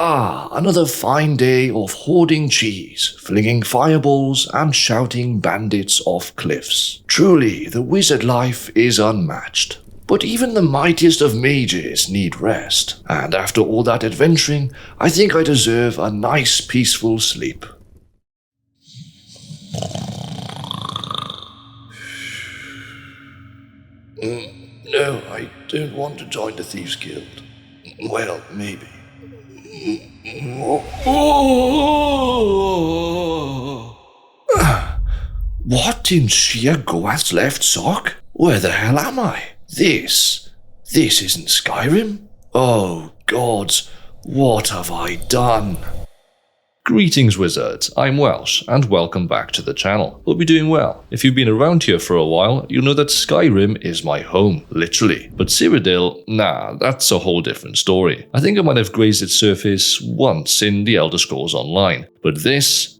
Another fine day of hoarding cheese, flinging fireballs, and shouting bandits off cliffs. Truly, the wizard life is unmatched. But even the mightiest of mages need rest, and after all that adventuring, I think I deserve a nice peaceful sleep. No, I don't want to join the Thieves Guild. Well, maybe. What in sheer Goath's left sock? Where the hell am I? This isn't Skyrim? Oh gods, what have I done? Greetings wizards, I'm Welsh and welcome back to the channel. Hope you're doing well. If you've been around here for a while, you'll know that Skyrim is my home, literally. But Cyrodiil, nah, that's a whole different story. I think I might have grazed its surface once in the Elder Scrolls Online. But this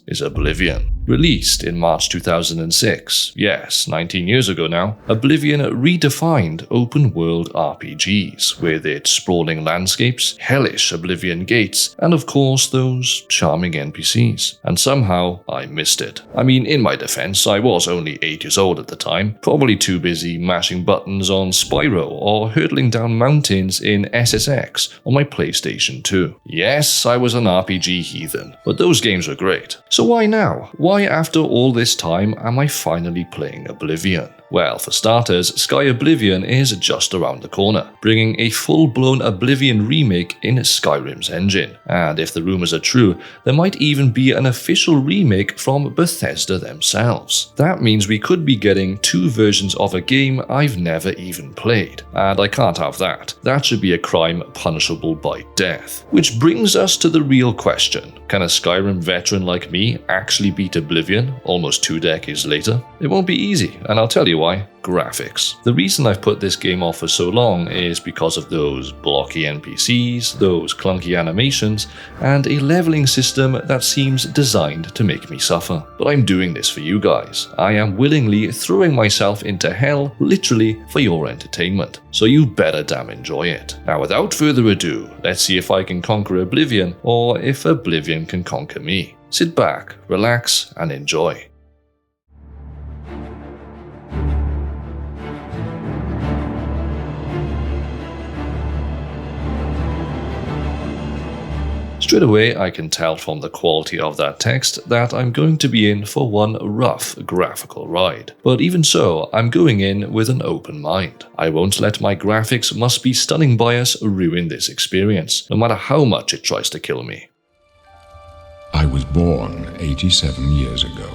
is Oblivion. Released in March 2006, yes, 19 years ago now, Oblivion redefined open-world RPGs with its sprawling landscapes, hellish Oblivion gates, and of course those charming NPCs. And somehow, I missed it. I mean, in my defense, I was only 8 years old at the time, probably too busy mashing buttons on Spyro or hurtling down mountains in SSX on my PlayStation 2. Yes, I was an RPG heathen, but those games were great. So why now? Why after all this time am I finally playing Oblivion? Well, for starters, Sky Oblivion is just around the corner, bringing a full-blown Oblivion remake in Skyrim's engine. And if the rumors are true, there might even be an official remake from Bethesda themselves. That means we could be getting 2 versions of a game I've never even played. And I can't have that. That should be a crime punishable by death. Which brings us to the real question. Can a Skyrim veteran like me actually beat Oblivion almost 2 decades later? It won't be easy, and I'll tell you why. Graphics. The reason I've put this game off for so long is because of those blocky NPCs, those clunky animations, and a leveling system that seems designed to make me suffer. But I'm doing this for you guys. I am willingly throwing myself into hell, literally, for your entertainment. So you better damn enjoy it. Now without further ado, let's see if I can conquer Oblivion, or if Oblivion can conquer me. Sit back, relax, and enjoy. Straight away, I can tell from the quality of that text that I'm going to be in for one rough graphical ride. But even so, I'm going in with an open mind. I won't let my graphics must be stunning bias ruin this experience, no matter how much it tries to kill me. I was born 87 years ago.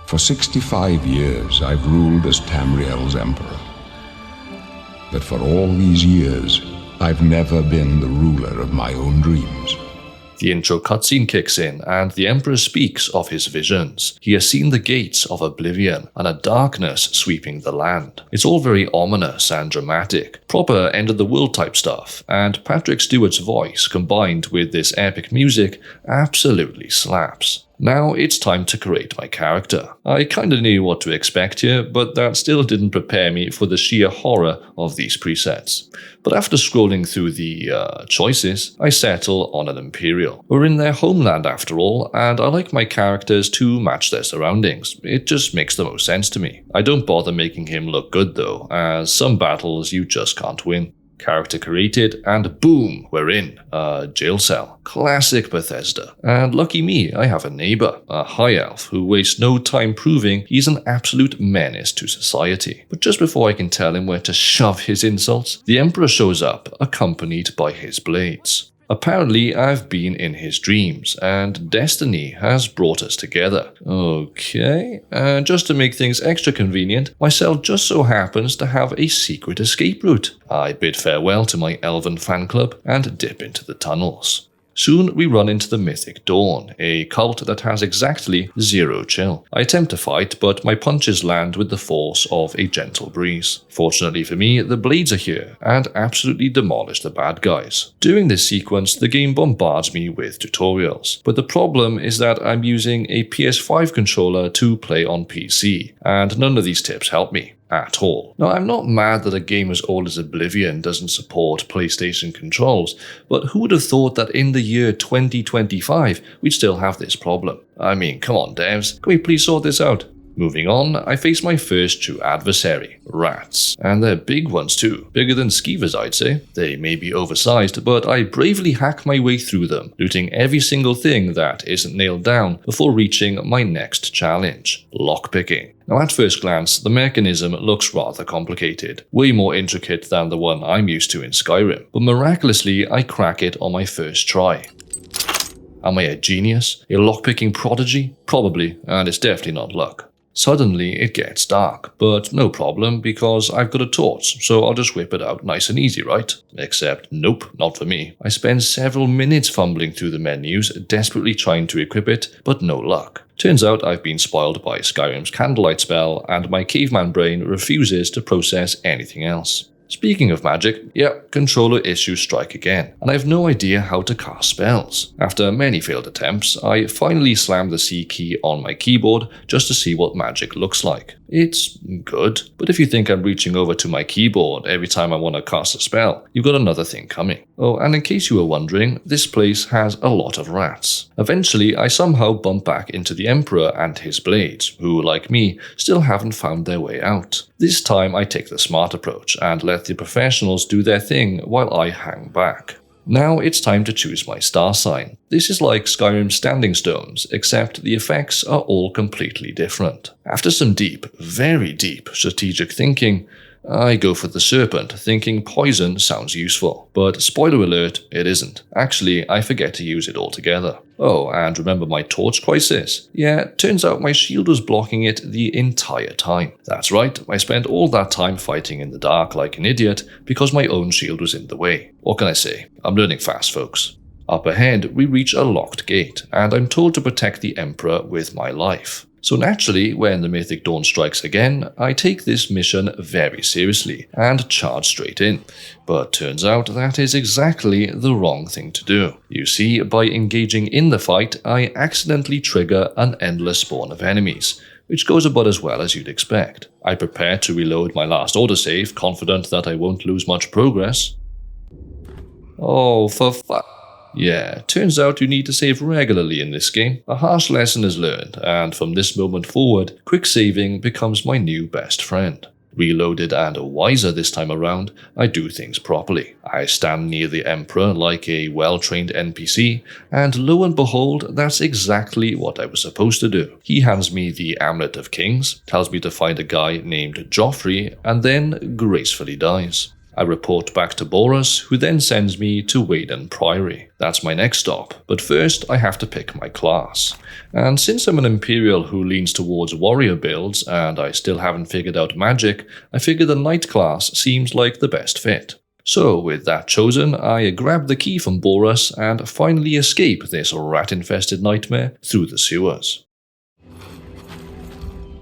For 65 years, I've ruled as Tamriel's emperor. But for all these years, I've never been the ruler of my own dreams. The intro cutscene kicks in, and the Emperor speaks of his visions. He has seen the gates of Oblivion, and a darkness sweeping the land. It's all very ominous and dramatic, proper end-of-the-world type stuff, and Patrick Stewart's voice, combined with this epic music, absolutely slaps. Now it's time to create my character. I kinda knew what to expect here, but that still didn't prepare me for the sheer horror of these presets. But after scrolling through the choices, I settle on an Imperial. We're in their homeland after all, and I like my characters to match their surroundings. It just makes the most sense to me. I don't bother making him look good though, as some battles you just can't win. Character created, and boom, we're in. Jail cell. Classic Bethesda. And lucky me, I have a neighbor, a high elf, who wastes no time proving he's an absolute menace to society. But just before I can tell him where to shove his insults, the Emperor shows up, accompanied by his blades. Apparently, I've been in his dreams, and destiny has brought us together. Okay, and just to make things extra convenient, my cell just so happens to have a secret escape route. I bid farewell to my elven fan club and dip into the tunnels. Soon we run into the Mythic Dawn, a cult that has exactly 0 chill. I attempt to fight, but my punches land with the force of a gentle breeze. Fortunately for me, the blades are here, and absolutely demolish the bad guys. During this sequence, the game bombards me with tutorials, but the problem is that I'm using a PS5 controller to play on PC, and none of these tips help me. at all. Now, I'm not mad that a game as old as Oblivion doesn't support PlayStation controls, but who would have thought that in the year 2025 we'd still have this problem? I mean, come on devs, can we please sort this out? Moving on, I face my first true adversary, rats. And they're big ones too, bigger than skeevers I'd say. They may be oversized, but I bravely hack my way through them, looting every single thing that isn't nailed down before reaching my next challenge, lockpicking. Now at first glance, the mechanism looks rather complicated, way more intricate than the one I'm used to in Skyrim, but miraculously I crack it on my first try. Am I a genius? A lockpicking prodigy? Probably, and it's definitely not luck. Suddenly it gets dark, but no problem because I've got a torch, so I'll just whip it out nice and easy, right? Except nope, not for me. I spend several minutes fumbling through the menus, desperately trying to equip it, but no luck. Turns out I've been spoiled by Skyrim's candlelight spell, and my caveman brain refuses to process anything else. Speaking of magic, controller issues strike again, and I have no idea how to cast spells. After many failed attempts, I finally slam the C key on my keyboard just to see what magic looks like. It's good, but if you think I'm reaching over to my keyboard every time I want to cast a spell, you've got another thing coming. Oh, and in case you were wondering, this place has a lot of rats. Eventually, I somehow bump back into the Emperor and his blades, who, like me, still haven't found their way out. This time I take the smart approach and let the professionals do their thing while I hang back. Now it's time to choose my star sign. This is like Skyrim Standing Stones, except the effects are all completely different. After some deep, very deep strategic thinking, I go for the serpent, thinking poison sounds useful. But spoiler alert, it isn't. Actually, I forget to use it altogether. Oh, and remember my torch crisis? Yeah, turns out my shield was blocking it the entire time. That's right, I spent all that time fighting in the dark like an idiot because my own shield was in the way. What can I say? I'm learning fast, folks. Up ahead, we reach a locked gate, and I'm told to protect the Emperor with my life. So naturally, when the Mythic Dawn strikes again, I take this mission very seriously and charge straight in. But turns out that is exactly the wrong thing to do. You see, by engaging in the fight, I accidentally trigger an endless spawn of enemies, which goes about as well as you'd expect. I prepare to reload my last autosave, confident that I won't lose much progress. Oh, for Yeah, turns out you need to save regularly in this game. A harsh lesson is learned, and from this moment forward, quick saving becomes my new best friend. Reloaded and wiser this time around, I do things properly. I stand near the Emperor like a well-trained NPC, and lo and behold, that's exactly what I was supposed to do. He hands me the Amulet of Kings, tells me to find a guy named Joffrey, and then gracefully dies. I report back to Boris, who then sends me to Reborn Priory. That's my next stop, but first I have to pick my class. And since I'm an Imperial who leans towards warrior builds, and I still haven't figured out magic, I figure the Knight class seems like the best fit. So with that chosen, I grab the key from Boris and finally escape this rat-infested nightmare through the sewers.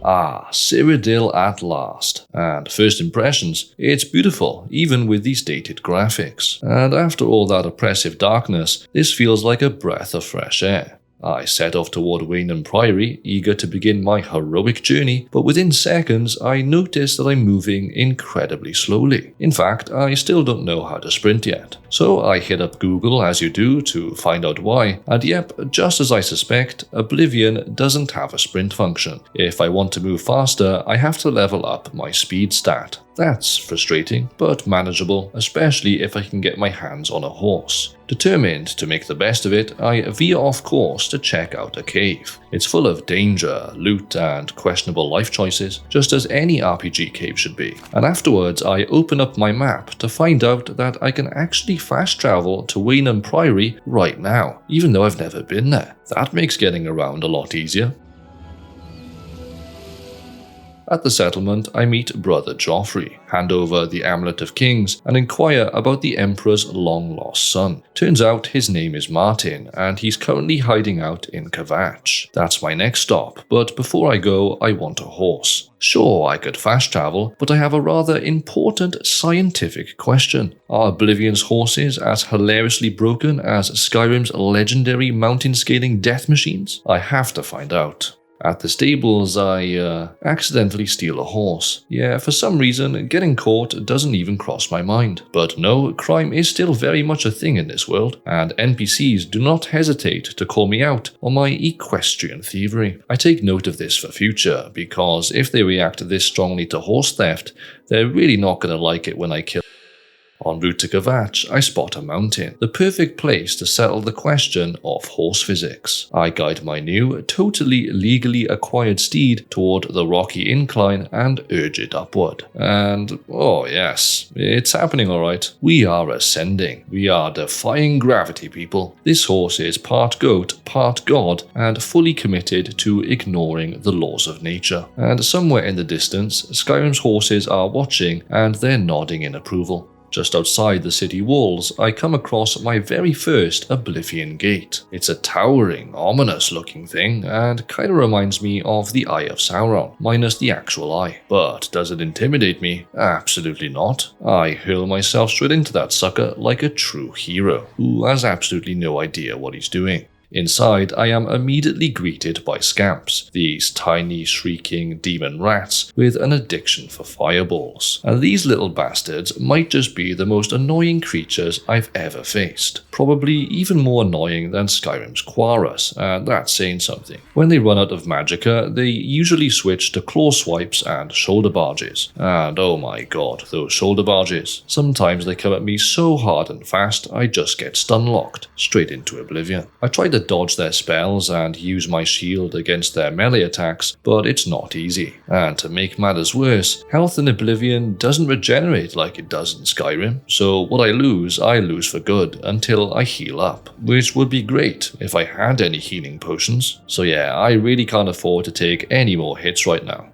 Ah, Cyrodiil at last. And first impressions, it's beautiful, even with these dated graphics. And after all that oppressive darkness, this feels like a breath of fresh air. I set off toward Reborn Priory, eager to begin my heroic journey, but within seconds I notice that I'm moving incredibly slowly. In fact, I still don't know how to sprint yet. So I hit up Google as you do to find out why, and yep, just as I suspect, Oblivion doesn't have a sprint function. If I want to move faster, I have to level up my speed stat. That's frustrating, but manageable, especially if I can get my hands on a horse. Determined to make the best of it, I veer off course to check out a cave. It's full of danger, loot, and questionable life choices, just as any RPG cave should be. And afterwards, I open up my map to find out that I can actually fast travel to Reborn Priory right now, even though I've never been there. That makes getting around a lot easier. At the settlement, I meet Brother Joffrey, hand over the Amulet of Kings, and inquire about the Emperor's long-lost son. Turns out his name is Martin, and he's currently hiding out in Kvatch. That's my next stop, but before I go, I want a horse. Sure, I could fast travel, but I have a rather important scientific question. Are Oblivion's horses as hilariously broken as Skyrim's legendary mountain-scaling death machines? I have to find out. At the stables, I accidentally steal a horse. Yeah, for some reason, getting caught doesn't even cross my mind. But no, crime is still very much a thing in this world, and NPCs do not hesitate to call me out on my equestrian thievery. I take note of this for future, because if they react this strongly to horse theft, they're really not going to like it when I kill. En route to Kvatch, I spot a mountain, the perfect place to settle the question of horse physics. I guide my new, totally legally acquired steed toward the rocky incline and urge it upward. And, oh yes, it's happening alright. We are ascending. We are defying gravity, people. This horse is part goat, part god, and fully committed to ignoring the laws of nature. And somewhere in the distance, Skyrim's horses are watching and they're nodding in approval. Just outside the city walls, I come across my very first Oblivion gate. It's a towering, ominous looking thing, and kinda reminds me of the Eye of Sauron, minus the actual eye. But does it intimidate me? Absolutely not. I hurl myself straight into that sucker like a true hero, who has absolutely no idea what he's doing. Inside, I am immediately greeted by scamps, these tiny, shrieking demon rats with an addiction for fireballs. And these little bastards might just be the most annoying creatures I've ever faced. Probably even more annoying than Skyrim's Quarus, and that's saying something. When they run out of magicka, they usually switch to claw swipes and shoulder barges. And oh my god, those shoulder barges. Sometimes they come at me so hard and fast, I just get stun locked, straight into Oblivion. I tried to dodge their spells and use my shield against their melee attacks, but it's not easy. And to make matters worse, health in Oblivion doesn't regenerate like it does in Skyrim, so what I lose for good until I heal up, which would be great if I had any healing potions. So yeah, I really can't afford to take any more hits right now.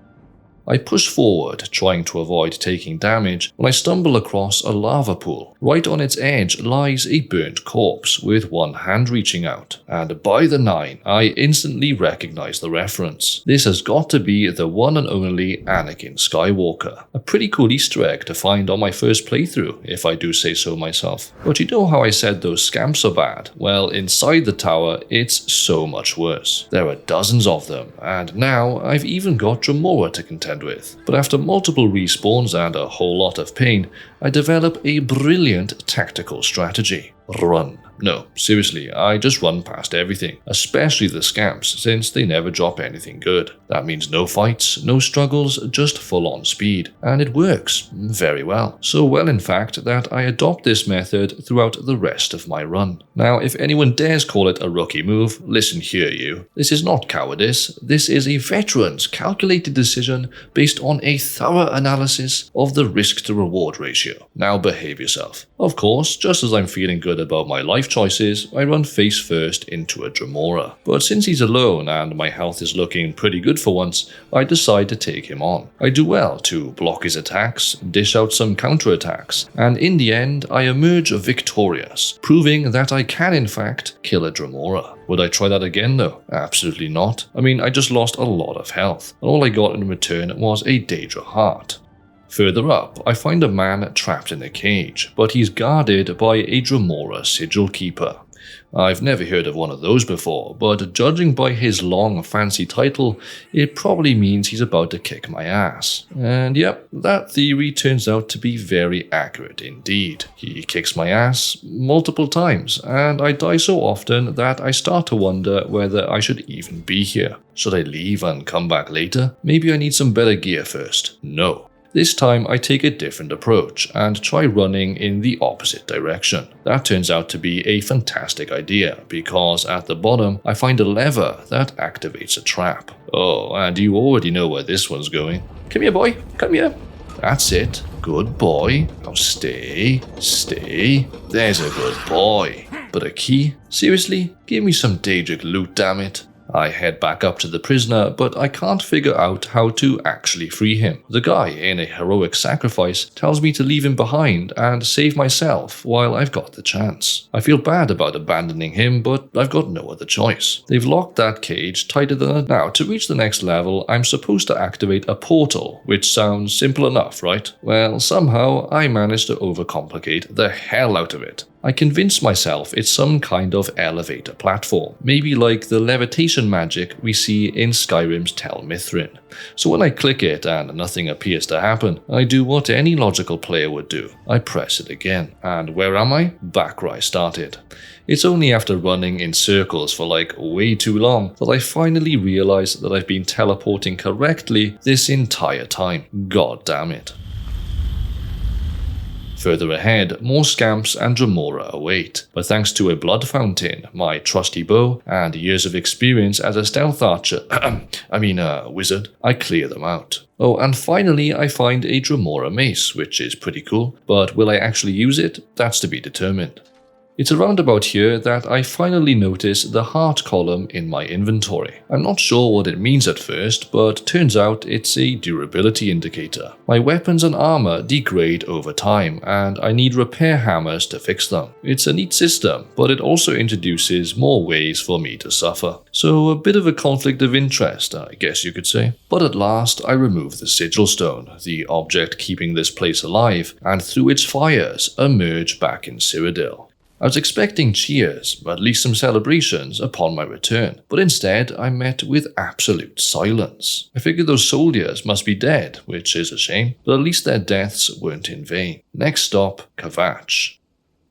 I push forward, trying to avoid taking damage, when I stumble across a lava pool. Right on its edge lies a burnt corpse with one hand reaching out, and by the 9, I instantly recognize the reference. This has got to be the one and only Anakin Skywalker. A pretty cool Easter egg to find on my first playthrough, if I do say so myself. But you know how I said those scamps are bad? Well, inside the tower, it's so much worse. There are dozens of them, and now I've even got Dremora to contend with. But after multiple respawns and a whole lot of pain, I develop a brilliant tactical strategy. Run. No, seriously, I just run past everything, especially the scamps, since they never drop anything good. That means no fights, no struggles, just full-on speed. And it works very well. So well, in fact, that I adopt this method throughout the rest of my run. Now, if anyone dares call it a rookie move, listen here you. This is not cowardice, this is a veteran's calculated decision based on a thorough analysis of the risk-to-reward ratio. Now behave yourself. Of course, just as I'm feeling good about my life choices, I run face first into a Dremora. But since he's alone and my health is looking pretty good for once, I decide to take him on. I do well to block his attacks, dish out some counterattacks, and in the end I emerge victorious, proving that I can in fact kill a Dremora. Would I try that again though? Absolutely not. I mean, I just lost a lot of health, and all I got in return was a Daedra heart. Further up, I find a man trapped in a cage, but he's guarded by a Dremora sigil keeper. I've never heard of one of those before, but judging by his long, fancy title, it probably means he's about to kick my ass. And yep, that theory turns out to be very accurate indeed. He kicks my ass multiple times, and I die so often that I start to wonder whether I should even be here. Should I leave and come back later? Maybe I need some better gear first. No. This time I take a different approach and try running in the opposite direction. That turns out to be a fantastic idea because at the bottom I find a lever that activates a trap. Oh, and you already know where this one's going. Come here boy, come here. That's it. Good boy. Now stay. There's a good boy. But a key? Seriously? Give me some Daedric loot, damn it. I head back up to the prisoner, but I can't figure out how to actually free him. The guy, in a heroic sacrifice, tells me to leave him behind and save myself while I've got the chance. I feel bad about abandoning him, but I've got no other choice. They've locked that cage tighter than a... Now, to reach the next level, I'm supposed to activate a portal, which sounds simple enough, right? Well, somehow I managed to overcomplicate the hell out of it. I convince myself it's some kind of elevator platform, maybe like the levitation magic we see in Skyrim's Tel Mithryn. So when I click it and nothing appears to happen, I do what any logical player would do. I press it again. And where am I? Back where I started. It's only after running in circles for like way too long that I finally realize that I've been teleporting correctly this entire time. God damn it. Further ahead, more scamps and Dremora await, but thanks to a blood fountain, my trusty bow, and years of experience as a stealth archer, wizard, I clear them out. Oh, and finally I find a Dremora mace, which is pretty cool, but will I actually use it? That's to be determined. It's around about here that I finally notice the heart column in my inventory. I'm not sure what it means at first, but turns out it's a durability indicator. My weapons and armor degrade over time, and I need repair hammers to fix them. It's a neat system, but it also introduces more ways for me to suffer. So a bit of a conflict of interest, I guess you could say. But at last I remove the sigil stone, the object keeping this place alive, and through its fires emerge back in Cyrodiil. I was expecting cheers, at least some celebrations, upon my return, but instead I met with absolute silence. I figured those soldiers must be dead, which is a shame, but at least their deaths weren't in vain. Next stop, Kvatch.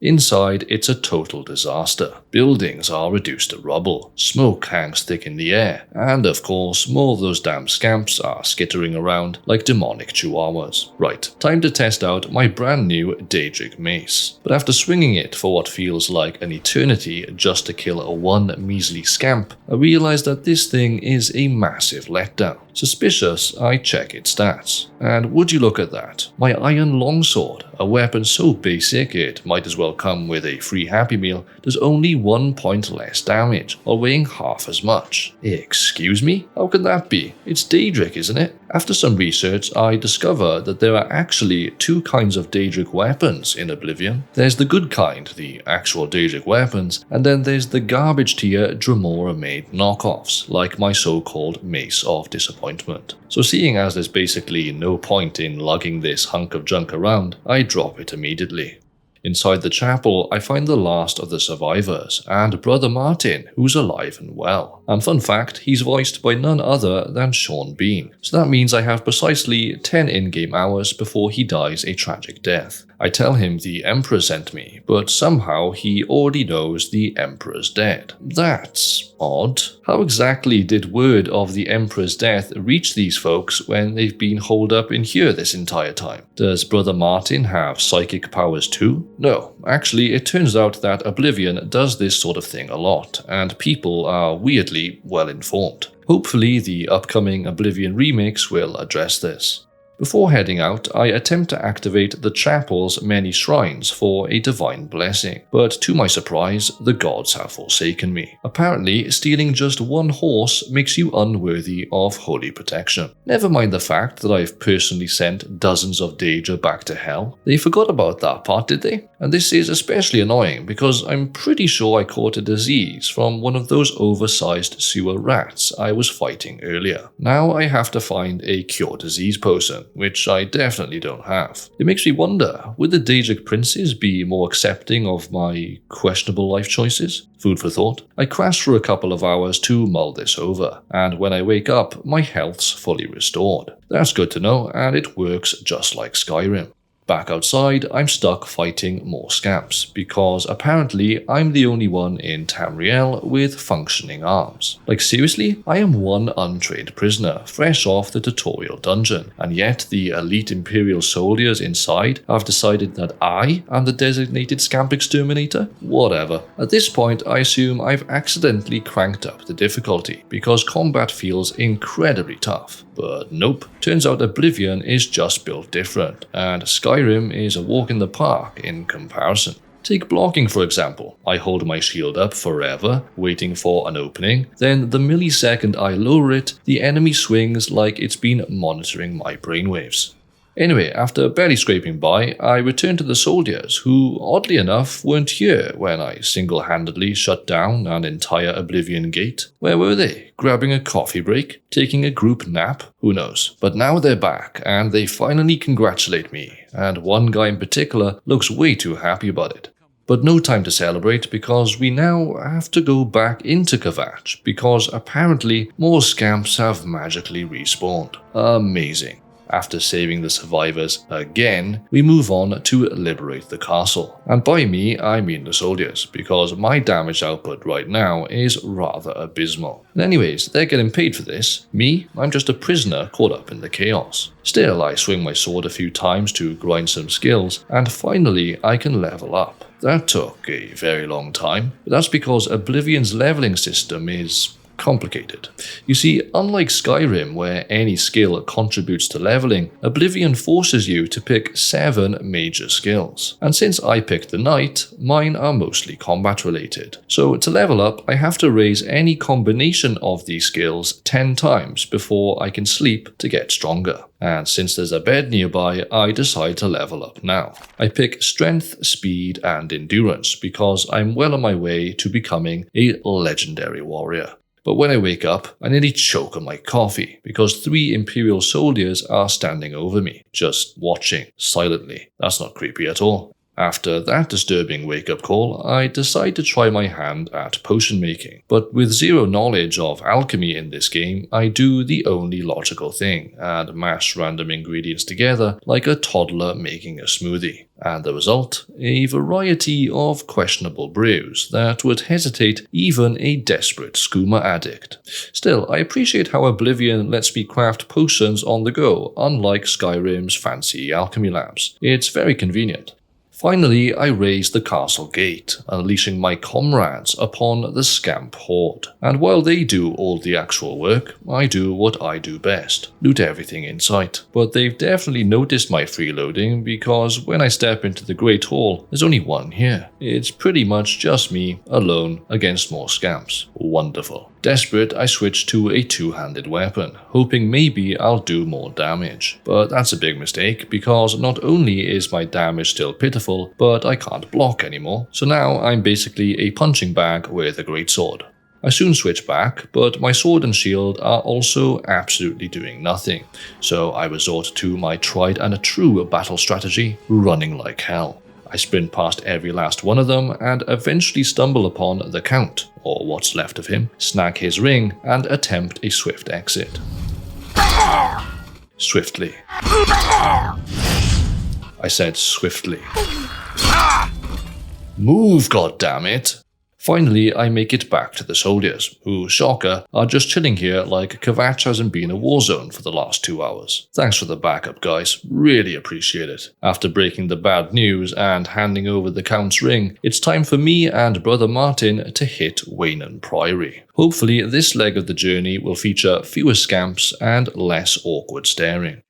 Inside, it's a total disaster. Buildings are reduced to rubble, smoke hangs thick in the air, and of course, more of those damn scamps are skittering around like demonic chihuahuas. Right, time to test out my brand new Daedric mace. But after swinging it for what feels like an eternity just to kill one measly scamp, I realize that this thing is a massive letdown. Suspicious, I check its stats. And would you look at that, my iron longsword, a weapon so basic it might as well come with a free Happy Meal, does only 1 point less damage, while weighing half as much. Excuse me? How can that be? It's Daedric, isn't it? After some research, I discover that there are actually two kinds of Daedric weapons in Oblivion. There's the good kind, the actual Daedric weapons, and then there's the garbage tier Dremora-made knockoffs, like my so-called Mace of Disappointment. So seeing as there's basically no point in lugging this hunk of junk around, I drop it immediately. Inside the chapel, I find the last of the survivors, and Brother Martin, who's alive and well. And fun fact, he's voiced by none other than Sean Bean, so that means I have precisely 10 in-game hours before he dies a tragic death. I tell him the Emperor sent me, but somehow he already knows the Emperor's dead. That's odd. How exactly did word of the Emperor's death reach these folks when they've been holed up in here this entire time? Does Brother Martin have psychic powers too? No, actually it turns out that Oblivion does this sort of thing a lot, and people are weirdly well informed. Hopefully the upcoming Oblivion remakes will address this. Before heading out, I attempt to activate the chapel's many shrines for a divine blessing, but to my surprise, the gods have forsaken me. Apparently, stealing just one horse makes you unworthy of holy protection. Never mind the fact that I've personally sent dozens of Daedra back to hell. They forgot about that part, did they? And this is especially annoying because I'm pretty sure I caught a disease from one of those oversized sewer rats I was fighting earlier. Now I have to find a cure disease potion, which I definitely don't have. It makes me wonder, would the Daedric princes be more accepting of my questionable life choices? Food for thought. I crash for a couple of hours to mull this over, and when I wake up, my health's fully restored. That's good to know, and it works just like Skyrim. Back outside, I'm stuck fighting more scamps, because apparently I'm the only one in Tamriel with functioning arms. Like seriously, I am one untrained prisoner, fresh off the tutorial dungeon, and yet the elite Imperial soldiers inside have decided that I am the designated scamp exterminator? Whatever. At this point, I assume I've accidentally cranked up the difficulty, because combat feels incredibly tough. But nope, turns out Oblivion is just built different, and Skyrim is a walk in the park in comparison. Take blocking for example. I hold my shield up forever, waiting for an opening, then the millisecond I lower it, the enemy swings like it's been monitoring my brainwaves. Anyway, after barely scraping by, I return to the soldiers, who, oddly enough, weren't here when I single-handedly shut down an entire Oblivion gate. Where were they? Grabbing a coffee break? Taking a group nap? Who knows? But now they're back, and they finally congratulate me, and one guy in particular looks way too happy about it. But no time to celebrate because we now have to go back into Kvatch because apparently more scamps have magically respawned. Amazing. After saving the survivors again, we move on to liberate the castle. And by me, I mean the soldiers, because my damage output right now is rather abysmal. And anyways, they're getting paid for this. Me, I'm just a prisoner caught up in the chaos. Still, I swing my sword a few times to grind some skills, and finally I can level up. That took a very long time, but that's because Oblivion's leveling system is complicated. You see, unlike Skyrim, where any skill contributes to leveling, Oblivion forces you to pick 7 major skills. And since I picked the Knight, mine are mostly combat related. So to level up, I have to raise any combination of these skills 10 times before I can sleep to get stronger. And since there's a bed nearby, I decide to level up now. I pick Strength, Speed, and Endurance because I'm well on my way to becoming a legendary warrior. But when I wake up, I nearly choke on my coffee because 3 Imperial soldiers are standing over me, just watching silently. That's not creepy at all. After that disturbing wake-up call, I decide to try my hand at potion making. But with zero knowledge of alchemy in this game, I do the only logical thing and mash random ingredients together like a toddler making a smoothie. And the result? A variety of questionable brews that would hesitate even a desperate skooma addict. Still, I appreciate how Oblivion lets me craft potions on the go, unlike Skyrim's fancy alchemy labs. It's very convenient. Finally, I raise the castle gate, unleashing my comrades upon the scamp horde. And while they do all the actual work, I do what I do best, loot everything in sight. But they've definitely noticed my freeloading because when I step into the Great Hall, there's only one here. It's pretty much just me, alone, against more scamps. Wonderful. Desperate, I switch to a 2-handed weapon, hoping maybe I'll do more damage. But that's a big mistake because not only is my damage still pitiful, but I can't block anymore. So now I'm basically a punching bag with a greatsword. I soon switch back, but my sword and shield are also absolutely doing nothing. So I resort to my tried and true battle strategy, running like hell. I sprint past every last one of them and eventually stumble upon the Count, or what's left of him, snag his ring, and attempt a swift exit. Swiftly. I said swiftly. Move, goddammit! Finally, I make it back to the soldiers, who, shocker, are just chilling here like Kvatch hasn't been a war zone for the last 2 hours. Thanks for the backup, guys. Really appreciate it. After breaking the bad news and handing over the Count's ring, it's time for me and Brother Martin to hit Waynon Priory. Hopefully, this leg of the journey will feature fewer scamps and less awkward staring.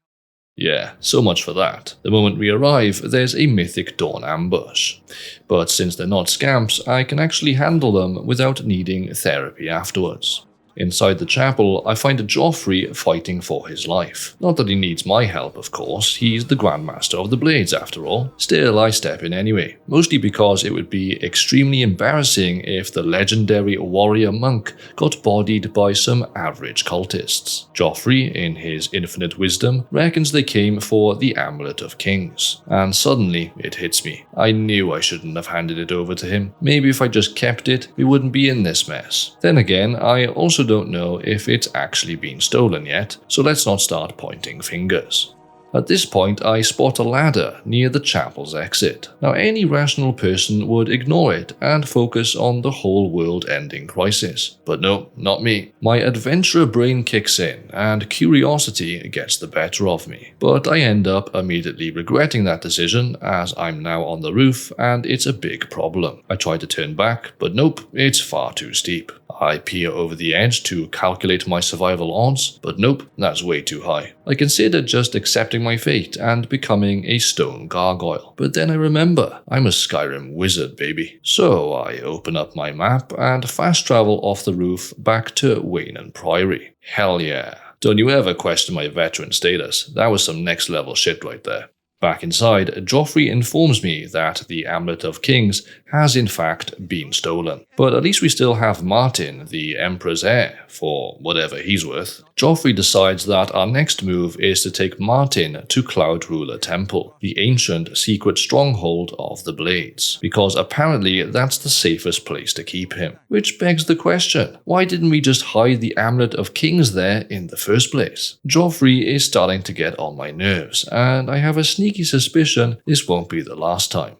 Yeah, so much for that. The moment we arrive, there's a mythic dawn ambush. But since they're not scamps, I can actually handle them without needing therapy afterwards. Inside the chapel, I find Joffrey fighting for his life. Not that he needs my help, of course, he's the Grandmaster of the Blades after all. Still, I step in anyway, mostly because it would be extremely embarrassing if the legendary warrior monk got bodied by some average cultists. Joffrey, in his infinite wisdom, reckons they came for the Amulet of Kings. And suddenly, it hits me. I knew I shouldn't have handed it over to him. Maybe if I just kept it, we wouldn't be in this mess. Then again, I also don't know if it's actually been stolen yet, so let's not start pointing fingers. At this point, I spot a ladder near the chapel's exit. Now, any rational person would ignore it and focus on the whole world-ending crisis. But no, not me. My adventurer brain kicks in, and curiosity gets the better of me. But I end up immediately regretting that decision, as I'm now on the roof, and it's a big problem. I try to turn back, but nope, it's far too steep. I peer over the edge to calculate my survival odds, but nope, that's way too high. I consider just accepting my fate and becoming a stone gargoyle. But then I remember, I'm a Skyrim wizard, baby. So I open up my map and fast travel off the roof back to Waynon Priory. Hell yeah. Don't you ever question my veteran status. That was some next level shit right there. Back inside, Joffrey informs me that the Amulet of Kings has in fact been stolen. But at least we still have Martin, the Emperor's heir, for whatever he's worth. Joffrey decides that our next move is to take Martin to Cloud Ruler Temple, the ancient secret stronghold of the Blades, because apparently that's the safest place to keep him. Which begs the question, why didn't we just hide the Amulet of Kings there in the first place? Joffrey is starting to get on my nerves, and I have a sneaky suspicion this won't be the last time.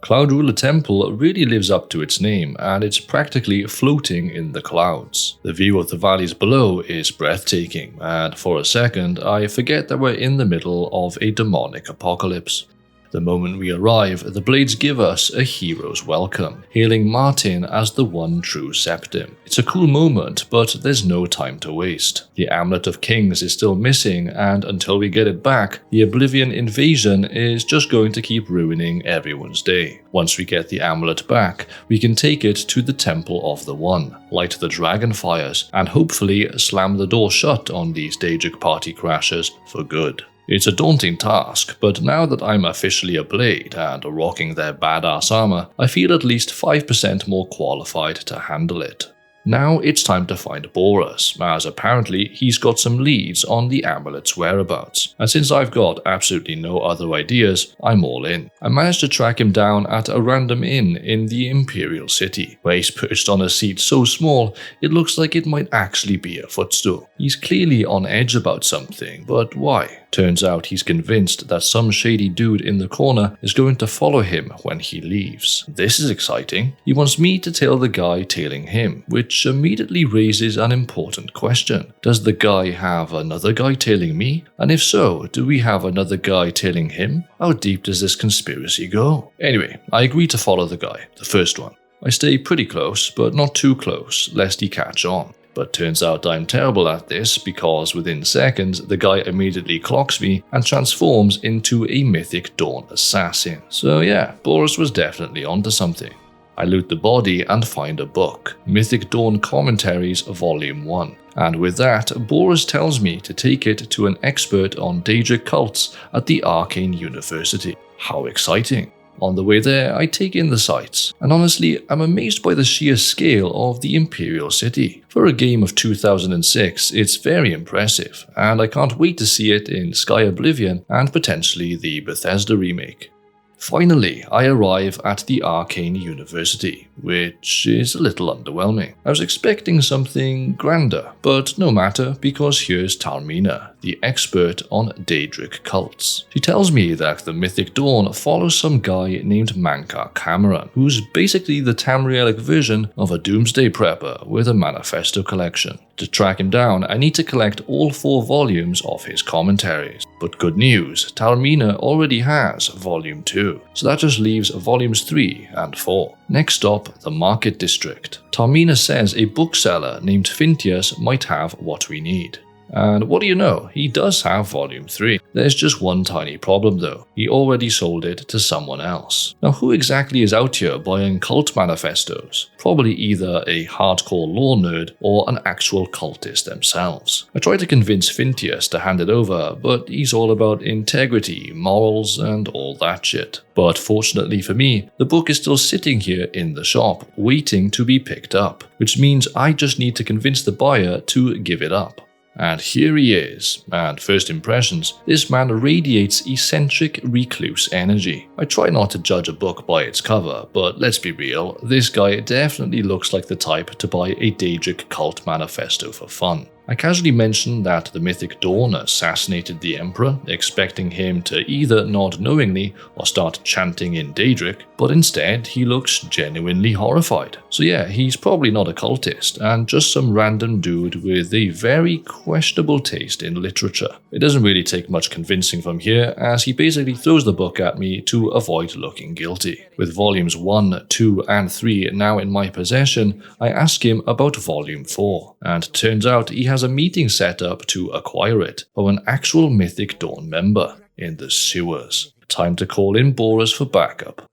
Cloud Ruler Temple really lives up to its name, and it's practically floating in the clouds. The view of the valleys below is breathtaking, and for a second I forget that we're in the middle of a demonic apocalypse. The moment we arrive, the Blades give us a hero's welcome, hailing Martin as the one true Septim. It's a cool moment, but there's no time to waste. The Amulet of Kings is still missing, and until we get it back, the Oblivion invasion is just going to keep ruining everyone's day. Once we get the amulet back, we can take it to the Temple of the One, light the dragon fires, and hopefully slam the door shut on these Daedric party crashers for good. It's a daunting task, but now that I'm officially a Blade and rocking their badass armor, I feel at least 5% more qualified to handle it. Now it's time to find Boris, as apparently he's got some leads on the amulet's whereabouts, and since I've got absolutely no other ideas, I'm all in. I managed to track him down at a random inn in the Imperial City, where he's perched on a seat so small it looks like it might actually be a footstool. He's clearly on edge about something, but why? Turns out he's convinced that some shady dude in the corner is going to follow him when he leaves. This is exciting. He wants me to tail the guy tailing him, which immediately raises an important question. Does the guy have another guy tailing me? And if so, do we have another guy tailing him? How deep does this conspiracy go? Anyway, I agree to follow the guy, the first one. I stay pretty close, but not too close, lest he catch on. But turns out I'm terrible at this because within seconds the guy immediately clocks me and transforms into a Mythic Dawn assassin. So yeah, Boris was definitely onto something. I loot the body and find a book, Mythic Dawn Commentaries Volume 1. And with that, Boris tells me to take it to an expert on Daedric cults at the Arcane University. How exciting! On the way there, I take in the sights, and honestly, I'm amazed by the sheer scale of the Imperial City. For a game of 2006, it's very impressive, and I can't wait to see it in Sky Oblivion and potentially the Bethesda remake. Finally, I arrive at the Arcane University, which is a little underwhelming. I was expecting something grander, but no matter, because here's Taormina, the expert on Daedric cults. She tells me that the Mythic Dawn follows some guy named Mankar Cameron, who's basically the Tamrielic version of a doomsday prepper with a manifesto collection. To track him down, I need to collect all 4 volumes of his commentaries. But good news, Taormina already has Volume 2, so that just leaves Volumes 3 and 4. Next stop, the Market District. Taormina says a bookseller named Fintius might have what we need. And what do you know, he does have Volume 3. There's just one tiny problem though, he already sold it to someone else. Now who exactly is out here buying cult manifestos? Probably either a hardcore lore nerd or an actual cultist themselves. I tried to convince Fintius to hand it over, but he's all about integrity, morals, and all that shit. But fortunately for me, the book is still sitting here in the shop, waiting to be picked up, which means I just need to convince the buyer to give it up. And here he is, and first impressions, this man radiates eccentric recluse energy. I try not to judge a book by its cover, but let's be real, this guy definitely looks like the type to buy a Daedric cult manifesto for fun. I casually mentioned that the Mythic Dawn assassinated the Emperor, expecting him to either nod knowingly or start chanting in Daedric, but instead he looks genuinely horrified. So yeah, he's probably not a cultist, and just some random dude with a very questionable taste in literature. It doesn't really take much convincing from here, as he basically throws the book at me to avoid looking guilty. With volumes 1, 2, and 3 now in my possession, I ask him about volume 4, and turns out he has a meeting set up to acquire it from an actual Mythic Dawn member in the sewers. Time to call in Boris for backup.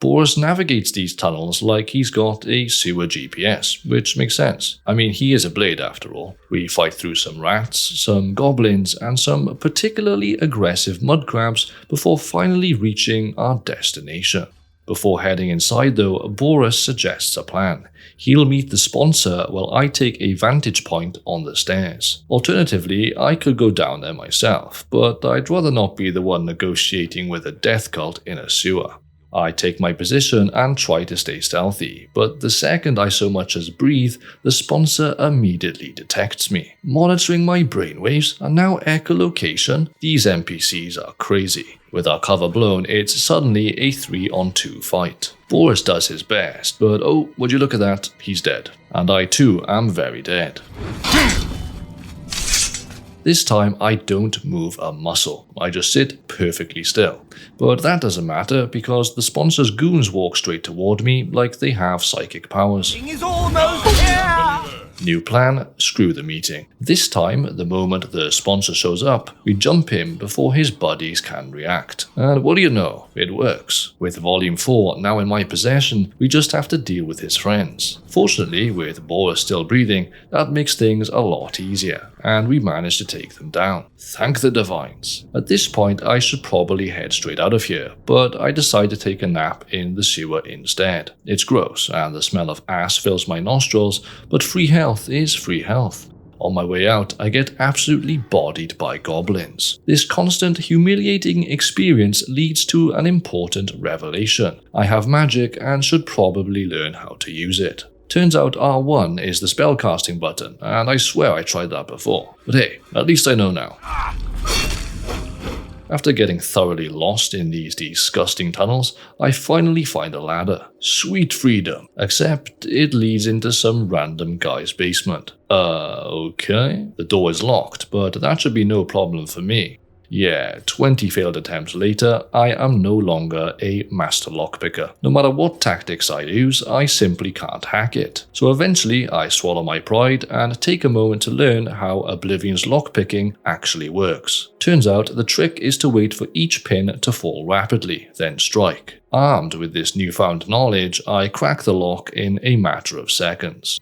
Boris navigates these tunnels like he's got a sewer GPS, which makes sense. I mean, he is a blade after all. We fight through some rats, some goblins, and some particularly aggressive mud crabs before finally reaching our destination. Before heading inside though, Boris suggests a plan. He'll meet the sponsor while I take a vantage point on the stairs. Alternatively, I could go down there myself, but I'd rather not be the one negotiating with a death cult in a sewer. I take my position and try to stay stealthy, but the second I so much as breathe, the sponsor immediately detects me. Monitoring my brainwaves and now echolocation, these NPCs are crazy. With our cover blown, it's suddenly a 3-on-2 fight. Boris does his best, but oh, would you look at that, he's dead. And I too am very dead. This time I don't move a muscle, I just sit perfectly still. But that doesn't matter because the sponsor's goons walk straight toward me like they have psychic powers. New plan, screw the meeting. This time, the moment the sponsor shows up, we jump him before his buddies can react. And what do you know, it works. With Volume 4 now in my possession, we just have to deal with his friends. Fortunately, with Boris still breathing, that makes things a lot easier, and we manage to take them down. Thank the divines. At this point, I should probably head straight out of here, but I decide to take a nap in the sewer instead. It's gross, and the smell of ass fills my nostrils, but free health is free health. On my way out, I get absolutely bodied by goblins. This constant humiliating experience leads to an important revelation. I have magic and should probably learn how to use it. Turns out R1 is the spellcasting button, and I swear I tried that before. But hey, at least I know now. After getting thoroughly lost in these disgusting tunnels, I finally find a ladder. Sweet freedom. Except it leads into some random guy's basement. Okay. The door is locked, but that should be no problem for me. Yeah, 20 failed attempts later, I am no longer a master lockpicker. No matter what tactics I use, I simply can't hack it. So eventually, I swallow my pride and take a moment to learn how Oblivion's lockpicking actually works. Turns out the trick is to wait for each pin to fall rapidly, then strike. Armed with this newfound knowledge, I crack the lock in a matter of seconds.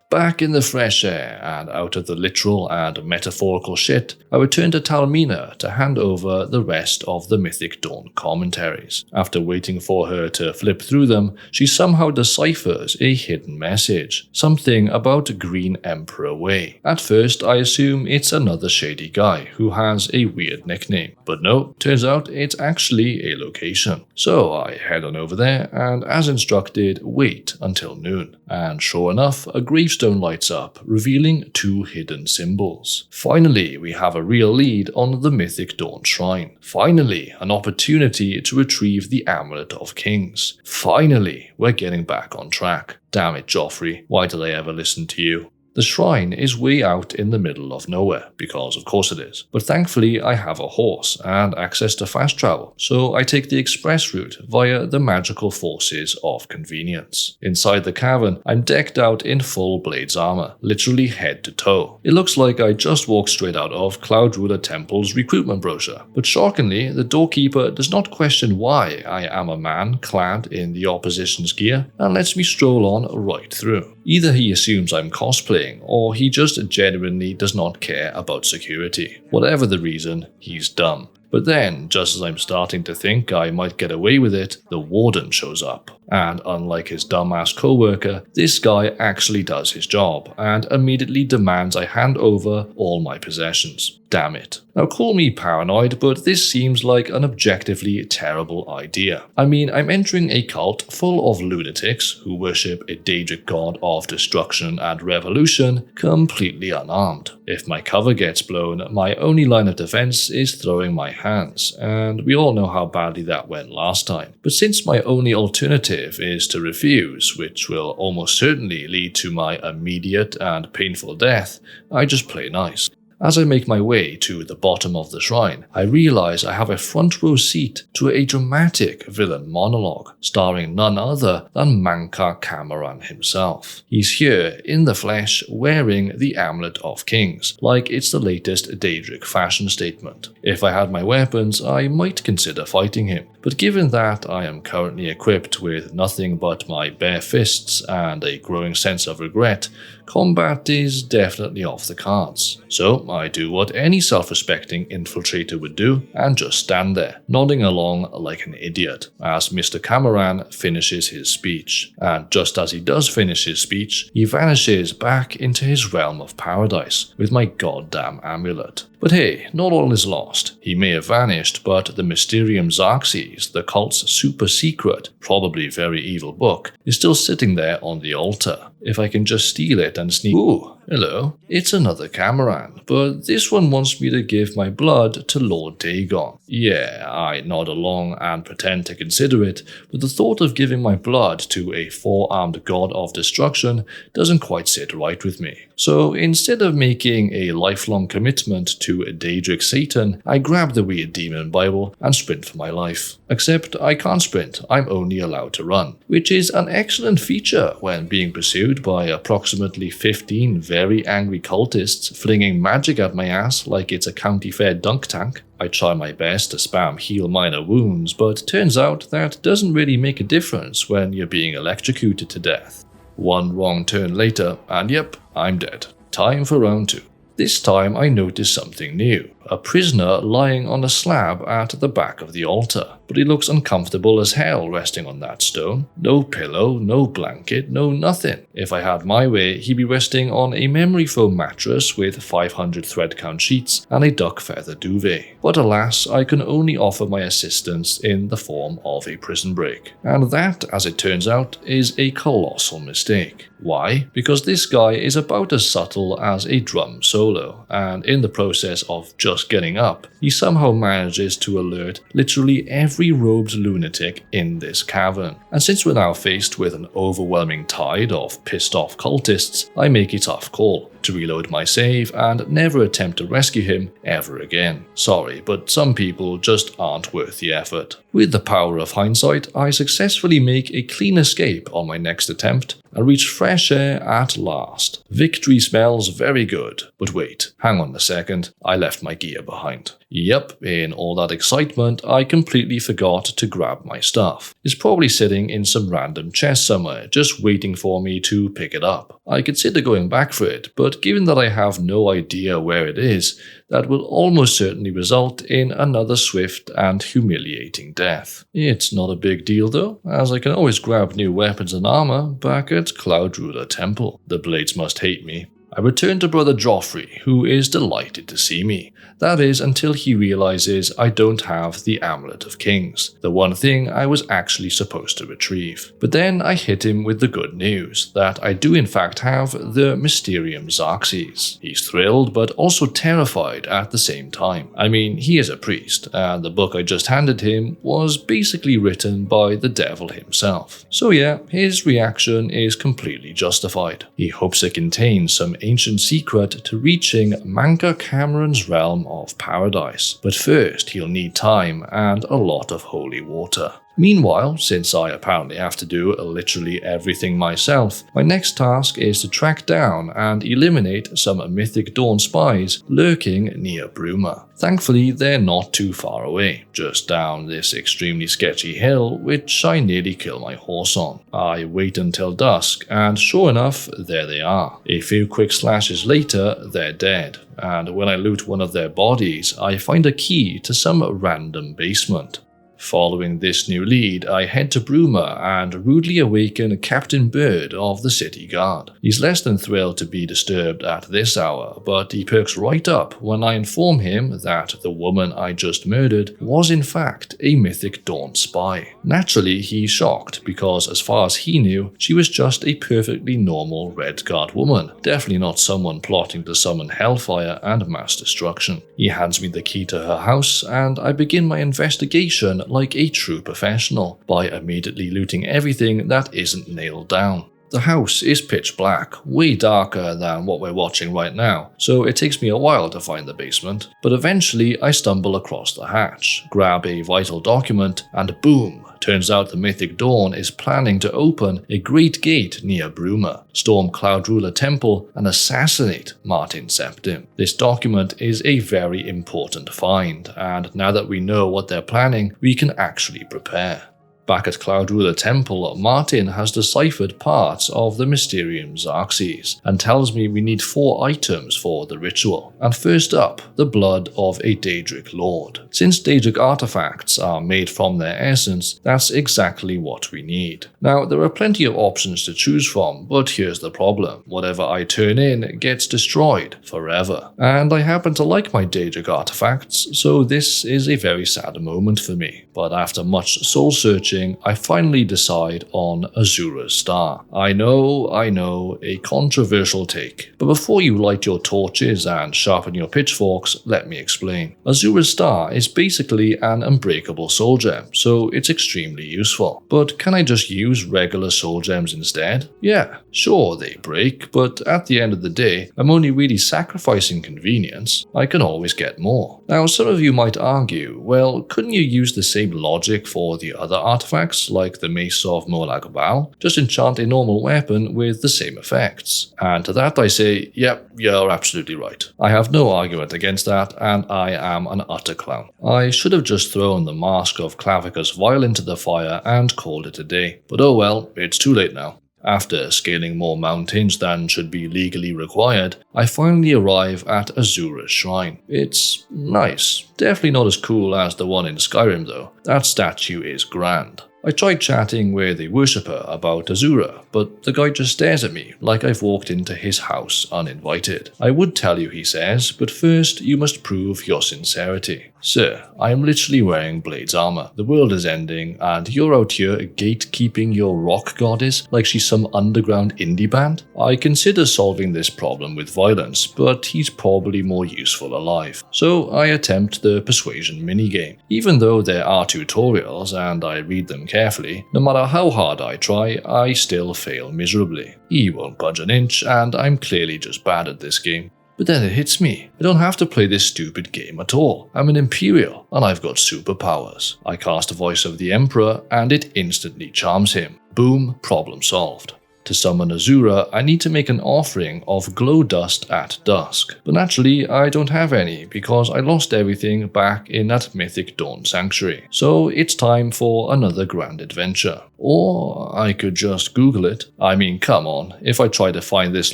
Back in the fresh air and out of the literal and metaphorical shit, I return to Talmina to hand over the rest of the Mythic Dawn commentaries. After waiting for her to flip through them, she somehow deciphers a hidden message, something about Green Emperor Way. At first, I assume it's another shady guy who has a weird nickname, but no, turns out it's actually a location. So I head on over there and, as instructed, wait until noon. And sure enough, a gravestone lights up, revealing 2 hidden symbols. Finally, we have a real lead on the Mythic Dawn Shrine. Finally, an opportunity to retrieve the Amulet of Kings. Finally, we're getting back on track. Damn it, Joffrey, why did I ever listen to you? The shrine is way out in the middle of nowhere, because of course it is. But thankfully I have a horse and access to fast travel, so I take the express route via the magical forces of convenience. Inside the cavern, I'm decked out in full Blades armor, literally head to toe. It looks like I just walked straight out of Cloud Ruler Temple's recruitment brochure, but shockingly, the doorkeeper does not question why I am a man clad in the opposition's gear and lets me stroll on right through. Either he assumes I'm cosplaying, or he just genuinely does not care about security. Whatever the reason, he's dumb. But then, just as I'm starting to think I might get away with it, the warden shows up. And unlike his dumbass co-worker, this guy actually does his job, and immediately demands I hand over all my possessions. Damn it. Now call me paranoid, but this seems like an objectively terrible idea. I mean, I'm entering a cult full of lunatics who worship a Daedric god of destruction and revolution, completely unarmed. If my cover gets blown, my only line of defense is throwing my hands, and we all know how badly that went last time. But since my only alternative is to refuse, which will almost certainly lead to my immediate and painful death, I just play nice. As I make my way to the bottom of the shrine, I realize I have a front row seat to a dramatic villain monologue, starring none other than Manka Cameron himself. He's here in the flesh wearing the Amulet of Kings, like it's the latest Daedric fashion statement. If I had my weapons, I might consider fighting him, but given that I am currently equipped with nothing but my bare fists and a growing sense of regret, combat is definitely off the cards. So I do what any self-respecting infiltrator would do and just stand there, nodding along like an idiot as Mr. Cameron finishes his speech. And just as he does finish his speech, he vanishes back into his realm of paradise with my goddamn amulet. But hey, not all is lost. He may have vanished, but the Mysterium Xerxes, the cult's super secret, probably very evil book, is still sitting there on the altar. If I can just steal it and sneak— Ooh, hello. It's another Cameron, but this one wants me to give my blood to Lord Dagon. Yeah, I nod along and pretend to consider it, but the thought of giving my blood to a four-armed god of destruction doesn't quite sit right with me. So instead of making a lifelong commitment to a Daedric Satan, I grab the weird demon Bible and sprint for my life. Except I can't sprint, I'm only allowed to run, which is an excellent feature when being pursued by approximately 15 very angry cultists flinging magic at my ass like it's a county fair dunk tank. I try my best to spam heal minor wounds, but turns out that doesn't really make a difference when you're being electrocuted to death. One wrong turn later, and yep, I'm dead. Time for round 2. This time I notice something new. A prisoner lying on a slab at the back of the altar, but he looks uncomfortable as hell resting on that stone. No pillow, no blanket, no nothing. If I had my way, he'd be resting on a memory foam mattress with 500 thread count sheets and a duck feather duvet. But alas, I can only offer my assistance in the form of a prison break. And that, as it turns out, is a colossal mistake. Why? Because this guy is about as subtle as a drum solo, and in the process of just getting up, he somehow manages to alert literally every robed lunatic in this cavern. And since we're now faced with an overwhelming tide of pissed off cultists, I make a tough call to reload my save and never attempt to rescue him ever again. Sorry, but some people just aren't worth the effort. With the power of hindsight, I successfully make a clean escape on my next attempt and reach fresh air at last. Victory smells very good. But wait, hang on a second, I left my gear behind. Yep, in all that excitement, I completely forgot to grab my stuff. It's probably sitting in some random chest somewhere, just waiting for me to pick it up. I consider going back for it, but given that I have no idea where it is, that will almost certainly result in another swift and humiliating death. It's not a big deal though, as I can always grab new weapons and armor back at Cloud Ruler Temple. The blades must hate me. I return to Brother Joffrey, who is delighted to see me. That is until he realizes I don't have the Amulet of Kings, the one thing I was actually supposed to retrieve. But then I hit him with the good news that I do in fact have the Mysterium Xerxes. He's thrilled but also terrified at the same time. I mean, he is a priest, and the book I just handed him was basically written by the devil himself. So yeah, his reaction is completely justified. He hopes it contains some ancient secret to reaching Manka Cameron's realm of paradise, but first he'll need time and a lot of holy water. Meanwhile, since I apparently have to do literally everything myself, my next task is to track down and eliminate some Mythic Dawn spies lurking near Bruma. Thankfully, they're not too far away, just down this extremely sketchy hill which I nearly kill my horse on. I wait until dusk, and sure enough, there they are. A few quick slashes later, they're dead, and when I loot one of their bodies, I find a key to some random basement. Following this new lead, I head to Bruma and rudely awaken Captain Bird of the City Guard. He's less than thrilled to be disturbed at this hour, but he perks right up when I inform him that the woman I just murdered was in fact a Mythic Dawn spy. Naturally, he's shocked because as far as he knew, she was just a perfectly normal Red Guard woman, definitely not someone plotting to summon hellfire and mass destruction. He hands me the key to her house and I begin my investigation like a true professional by immediately looting everything that isn't nailed down. The house is pitch black, way darker than what we're watching right now, so it takes me a while to find the basement, but eventually I stumble across the hatch, grab a vital document, and boom! Turns out the Mythic Dawn is planning to open a great gate near Bruma, storm Cloud Ruler Temple, and assassinate Martin Septim. This document is a very important find, and now that we know what they're planning, we can actually prepare. Back at Cloud Ruler Temple, Martin has deciphered parts of the Mysterium Xerxes and tells me we need 4 items for the ritual. And first up, the blood of a Daedric Lord. Since Daedric artifacts are made from their essence, that's exactly what we need. Now, there are plenty of options to choose from, but here's the problem. Whatever I turn in gets destroyed forever. And I happen to like my Daedric artifacts, so this is a very sad moment for me. But after much soul searching, I finally decide on Azura's Star. I know, a controversial take. But before you light your torches and sharpen your pitchforks, let me explain. Azura's Star is basically an unbreakable soul gem, so it's extremely useful. But can I just use regular soul gems instead? Yeah, sure they break, but at the end of the day, I'm only really sacrificing convenience. I can always get more. Now, some of you might argue, well, couldn't you use the same logic for the other artifacts, like the Mace of Molag Bal? Just enchant a normal weapon with the same effects. And to that I say, yep, you're absolutely right. I have no argument against that, and I am an utter clown. I should have just thrown the Mask of Clavicus Vial into the fire and called it a day. But oh well, it's too late now. After scaling more mountains than should be legally required, I finally arrive at Azura's Shrine. It's nice. Definitely not as cool as the one in Skyrim though. That statue is grand. I tried chatting with a worshipper about Azura, but the guy just stares at me like I've walked into his house uninvited. I would tell you, he says, but first you must prove your sincerity. Sir, I am literally wearing Blade's armor. The world is ending, and you're out here gatekeeping your rock goddess like she's some underground indie band? I consider solving this problem with violence, but he's probably more useful alive. So I attempt the persuasion minigame. Even though there are tutorials and I read them carefully, no matter how hard I try, I still fail miserably. He won't budge an inch, and I'm clearly just bad at this game. But then it hits me. I don't have to play this stupid game at all. I'm an Imperial, and I've got superpowers. I cast Voice of the Emperor, and it instantly charms him. Boom, problem solved. To summon Azura, I need to make an offering of glow dust at dusk. But naturally, I don't have any because I lost everything back in that Mythic Dawn Sanctuary. So it's time for another grand adventure. Or I could just Google it. I mean, come on, if I tried to find this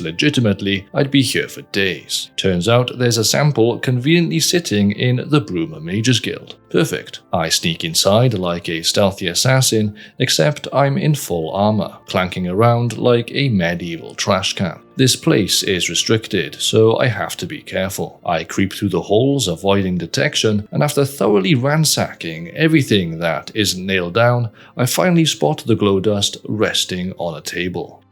legitimately, I'd be here for days. Turns out there's a sample conveniently sitting in the Bruma Mages Guild. Perfect. I sneak inside like a stealthy assassin, except I'm in full armor, clanking around like a medieval trash can. This place is restricted, so I have to be careful. I creep through the halls, avoiding detection, and after thoroughly ransacking everything that isn't nailed down, I finally spot the glow dust resting on a table.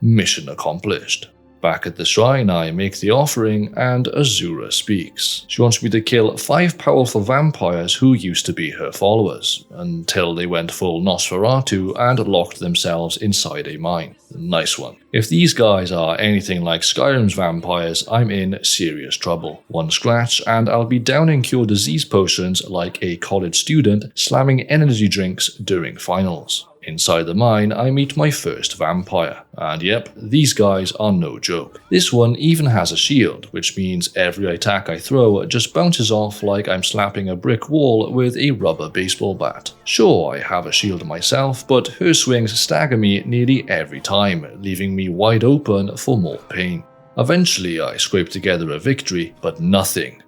Mission accomplished. Back at the shrine, I make the offering, and Azura speaks. She wants me to kill 5 powerful vampires who used to be her followers, until they went full Nosferatu and locked themselves inside a mine. Nice one. If these guys are anything like Skyrim's vampires, I'm in serious trouble. One scratch, and I'll be downing cure disease potions like a college student slamming energy drinks during finals. Inside the mine, I meet my first vampire, and yep, these guys are no joke. This one even has a shield, which means every attack I throw just bounces off like I'm slapping a brick wall with a rubber baseball bat. Sure, I have a shield myself, but her swings stagger me nearly every time, leaving me wide open for more pain. Eventually, I scrape together a victory, but nothing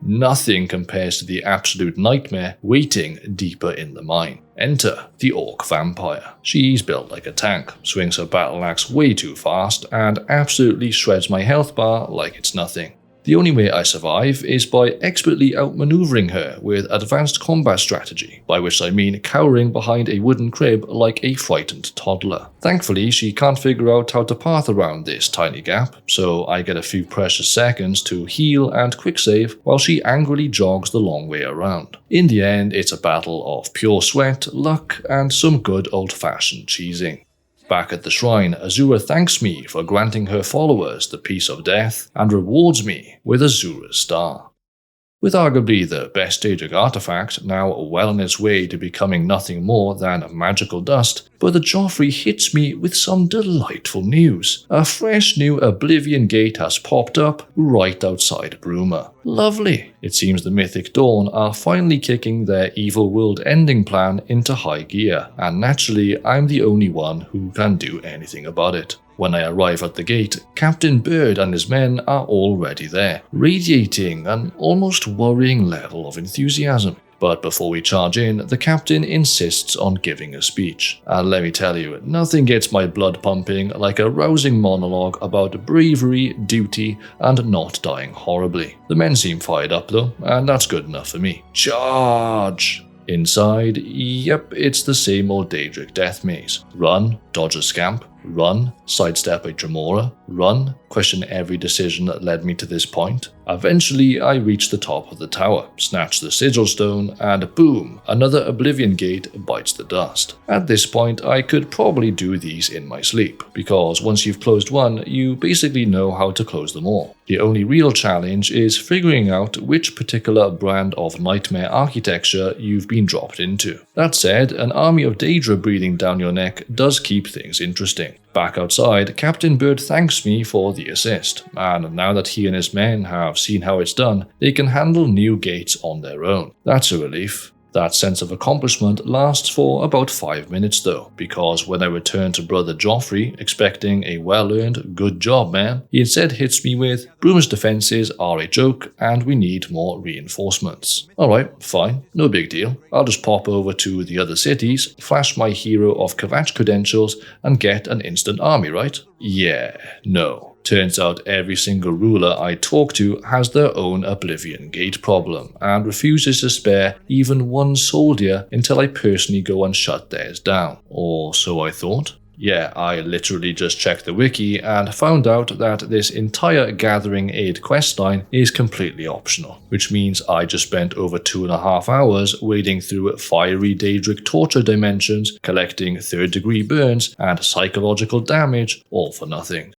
compares to the absolute nightmare waiting deeper in the mine. Enter the Orc Vampire. She's built like a tank, swings her battle axe way too fast, and absolutely shreds my health bar like it's nothing. The only way I survive is by expertly outmaneuvering her with advanced combat strategy, by which I mean cowering behind a wooden crib like a frightened toddler. Thankfully, she can't figure out how to path around this tiny gap, so I get a few precious seconds to heal and quick save while she angrily jogs the long way around. In the end, it's a battle of pure sweat, luck, and some good old-fashioned cheesing. Back at the shrine, Azura thanks me for granting her followers the peace of death and rewards me with Azura's star. With arguably the best Daedric artifact now well on its way to becoming nothing more than magical dust, Brother Joffrey hits me with some delightful news. A fresh new Oblivion gate has popped up right outside Bruma. Lovely. It seems the Mythic Dawn are finally kicking their evil world ending plan into high gear, and naturally I'm the only one who can do anything about it. When I arrive at the gate, Captain Bird and his men are already there, radiating an almost worrying level of enthusiasm. But before we charge in, the captain insists on giving a speech. And let me tell you, nothing gets my blood pumping like a rousing monologue about bravery, duty, and not dying horribly. The men seem fired up though, and that's good enough for me. Charge! Inside, yep, it's the same old Daedric death maze. Run, dodge a scamp, run, sidestep a Dremora, run, question every decision that led me to this point. Eventually, I reach the top of the tower, snatch the sigil stone, and boom, another Oblivion gate bites the dust. At this point, I could probably do these in my sleep, because once you've closed one, you basically know how to close them all. The only real challenge is figuring out which particular brand of nightmare architecture you've been dropped into. That said, an army of Daedra breathing down your neck does keep things interesting. Back outside, Captain Bird thanks me for the assist, and now that he and his men have seen how it's done, they can handle new gates on their own. That's a relief. That sense of accomplishment lasts for about 5 minutes though, because when I return to Brother Joffrey expecting a well-earned "good job man," he instead hits me with "Bruma's defenses are a joke and we need more reinforcements." Alright, fine, no big deal. I'll just pop over to the other cities, flash my Hero of Kvatch credentials, and get an instant army, right? Yeah, no. Turns out every single ruler I talk to has their own Oblivion gate problem and refuses to spare even one soldier until I personally go and shut theirs down. Or so I thought. Yeah, I literally just checked the wiki and found out that this entire Gathering Aid questline is completely optional, which means I just spent over 2.5 hours wading through fiery Daedric torture dimensions, collecting 3rd degree burns and psychological damage, all for nothing.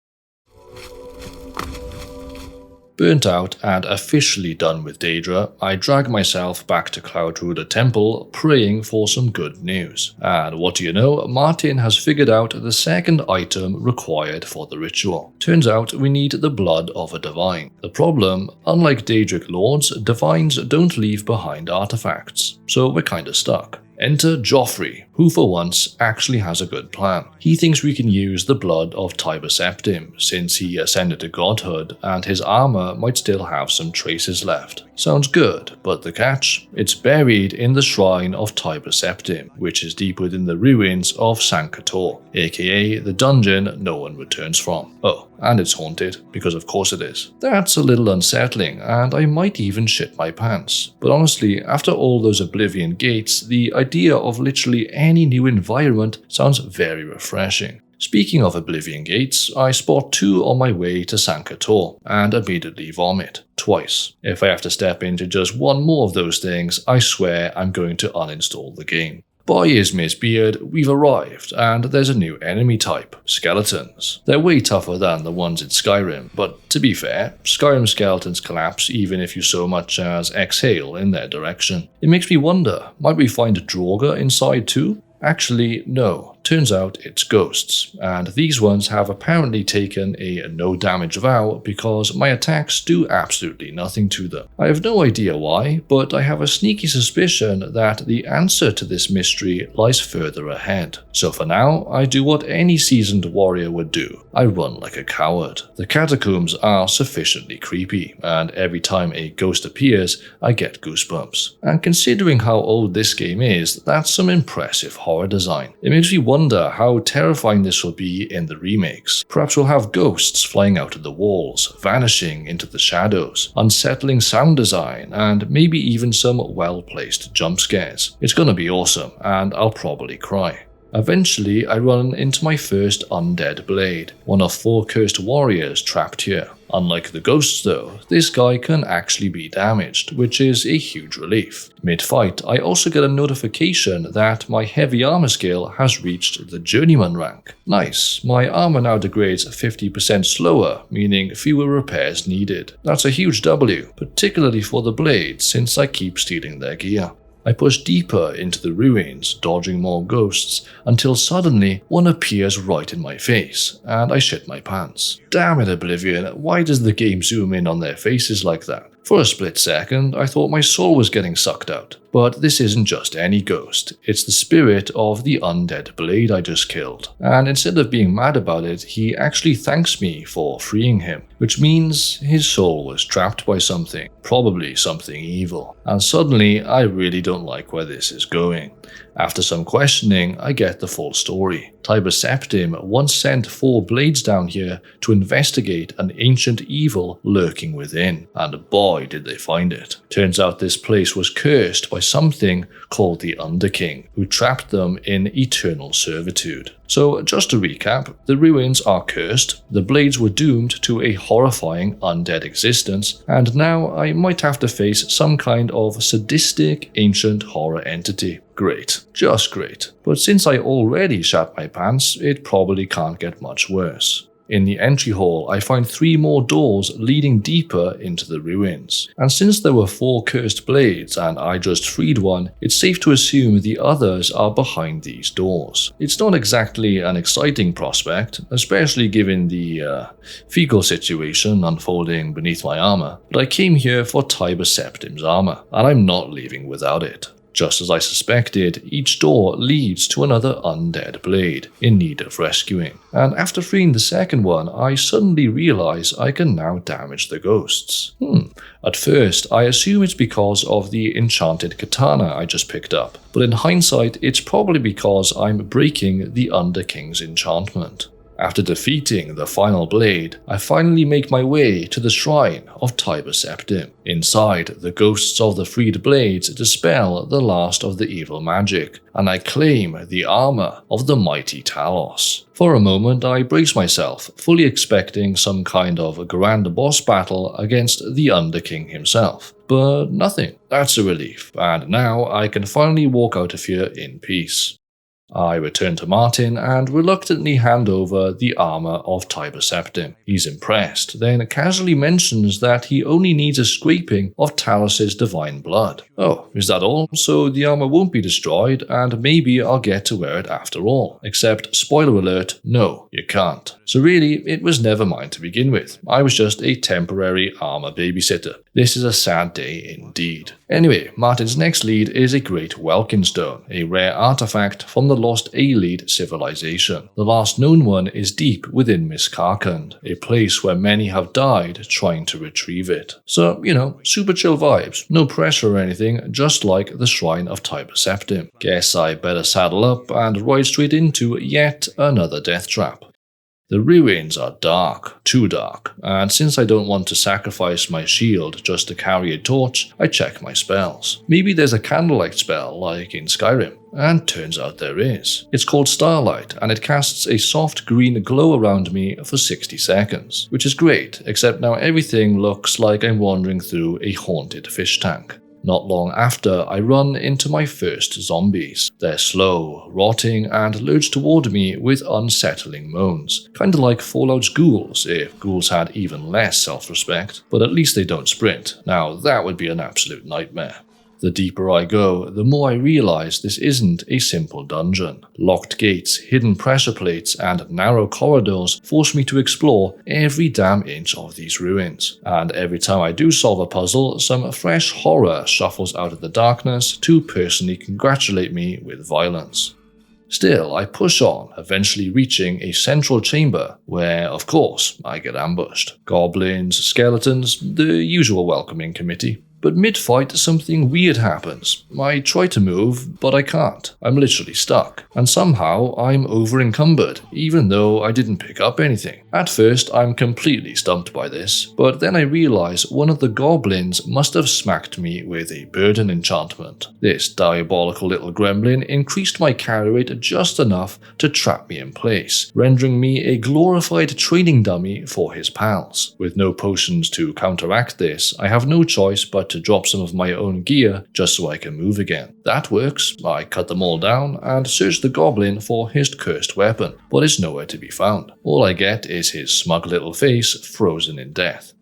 Burnt out and officially done with Daedra, I drag myself back to Cloudruler Temple, praying for some good news. And what do you know, Martin has figured out the second item required for the ritual. Turns out we need the blood of a divine. The problem, unlike Daedric lords, divines don't leave behind artifacts, so we're kinda stuck. Enter Joffrey, who for once actually has a good plan. He thinks we can use the blood of Tiber Septim, since he ascended to godhood and his armor might still have some traces left. Sounds good, but the catch? It's buried in the shrine of Tiber Septim, which is deep within the ruins of Sankator, aka the dungeon no one returns from. Oh, and it's haunted, because of course it is. That's a little unsettling, and I might even shit my pants. But honestly, after all those Oblivion gates, the idea of literally any new environment sounds very refreshing. Speaking of Oblivion gates, I spot 2 on my way to Sankator, and immediately vomit. Twice. If I have to step into just one more of those things, I swear I'm going to uninstall the game. By Ismir's beard, we've arrived, and there's a new enemy type, skeletons. They're way tougher than the ones in Skyrim, but to be fair, Skyrim skeletons collapse even if you so much as exhale in their direction. It makes me wonder, might we find a Draugr inside too? Actually, no. Turns out it's ghosts, and these ones have apparently taken a no damage vow because my attacks do absolutely nothing to them. I have no idea why, but I have a sneaky suspicion that the answer to this mystery lies further ahead. So for now, I do what any seasoned warrior would do. I run like a coward. The catacombs are sufficiently creepy, and every time a ghost appears, I get goosebumps. And considering how old this game is, that's some impressive horror design. It makes me wonder how terrifying this will be in the remakes. Perhaps we'll have ghosts flying out of the walls, vanishing into the shadows, unsettling sound design, and maybe even some well-placed jump scares. It's gonna be awesome, and I'll probably cry. Eventually, I run into my first undead blade, one of 4 cursed warriors trapped here. Unlike the ghosts though, this guy can actually be damaged, which is a huge relief. Mid-fight, I also get a notification that my heavy armor skill has reached the journeyman rank. Nice, my armor now degrades 50% slower, meaning fewer repairs needed. That's a huge W, particularly for the blades since I keep stealing their gear. I push deeper into the ruins, dodging more ghosts, until suddenly one appears right in my face, and I shit my pants. Damn it, Oblivion, why does the game zoom in on their faces like that? For a split second, I thought my soul was getting sucked out. But this isn't just any ghost, it's the spirit of the undead blade I just killed. And instead of being mad about it, he actually thanks me for freeing him, which means his soul was trapped by something, probably something evil. And suddenly, I really don't like where this is going. After some questioning, I get the full story. Tiber Septim once sent 4 blades down here to investigate an ancient evil lurking within, and boy did they find it. Turns out this place was cursed by something called the Underking, who trapped them in eternal servitude. So just to recap, the ruins are cursed, the blades were doomed to a horrifying undead existence, and now I might have to face some kind of sadistic ancient horror entity. Great, just great. But since I already shat my pants, it probably can't get much worse. In the entry hall, I find 3 more doors leading deeper into the ruins. And since there were 4 cursed blades and I just freed one, it's safe to assume the others are behind these doors. It's not exactly an exciting prospect, especially given the fecal situation unfolding beneath my armor, but I came here for Tiber Septim's armor, and I'm not leaving without it. Just as I suspected, each door leads to another undead blade in need of rescuing, and after freeing the second one, I suddenly realize I can now damage the ghosts. At first, I assume it's because of the enchanted katana I just picked up, but in hindsight, it's probably because I'm breaking the Underking's enchantment. After defeating the final blade, I finally make my way to the shrine of Tiber Septim. Inside, the ghosts of the freed blades dispel the last of the evil magic, and I claim the armor of the mighty Talos. For a moment, I brace myself, fully expecting some kind of grand boss battle against the Underking himself. But nothing. That's a relief, and now I can finally walk out of here in peace. I return to Martin and reluctantly hand over the armor of Tiber Septim. He's impressed, then casually mentions that he only needs a scraping of Talos' divine blood. Oh, is that all? So the armor won't be destroyed and maybe I'll get to wear it after all. Except, spoiler alert, no, you can't. So really, it was never mine to begin with. I was just a temporary armor babysitter. This is a sad day indeed. Anyway, Martin's next lead is a great Welkin stone, a rare artifact from the lost Aelid civilization. The last known one is deep within Miskarkand, a place where many have died trying to retrieve it. So, super chill vibes, no pressure or anything, just like the Shrine of Tiber Septim. Guess I better saddle up and ride straight into yet another death trap. The ruins are dark, too dark, and since I don't want to sacrifice my shield just to carry a torch, I check my spells. Maybe there's a candlelight spell like in Skyrim, and turns out there is. It's called Starlight, and it casts a soft green glow around me for 60 seconds, which is great, except now everything looks like I'm wandering through a haunted fish tank. Not long after, I run into my first zombies. They're slow, rotting, and lurch toward me with unsettling moans. Kinda like Fallout's ghouls, if ghouls had even less self-respect. But at least they don't sprint. Now that would be an absolute nightmare. The deeper I go, the more I realize this isn't a simple dungeon. Locked gates, hidden pressure plates, and narrow corridors force me to explore every damn inch of these ruins. And every time I do solve a puzzle, some fresh horror shuffles out of the darkness to personally congratulate me with violence. Still, I push on, eventually reaching a central chamber where, of course, I get ambushed. Goblins, skeletons, the usual welcoming committee. But mid-fight, something weird happens. I try to move, but I can't. I'm literally stuck. And somehow, I'm over-encumbered, even though I didn't pick up anything. At first, I'm completely stumped by this, but then I realize one of the goblins must have smacked me with a burden enchantment. This diabolical little gremlin increased my carry rate just enough to trap me in place, rendering me a glorified training dummy for his pals. With no potions to counteract this, I have no choice but to drop some of my own gear just so I can move again. That works. I cut them all down and search the goblin for his cursed weapon, but it's nowhere to be found. All I get is his smug little face frozen in death.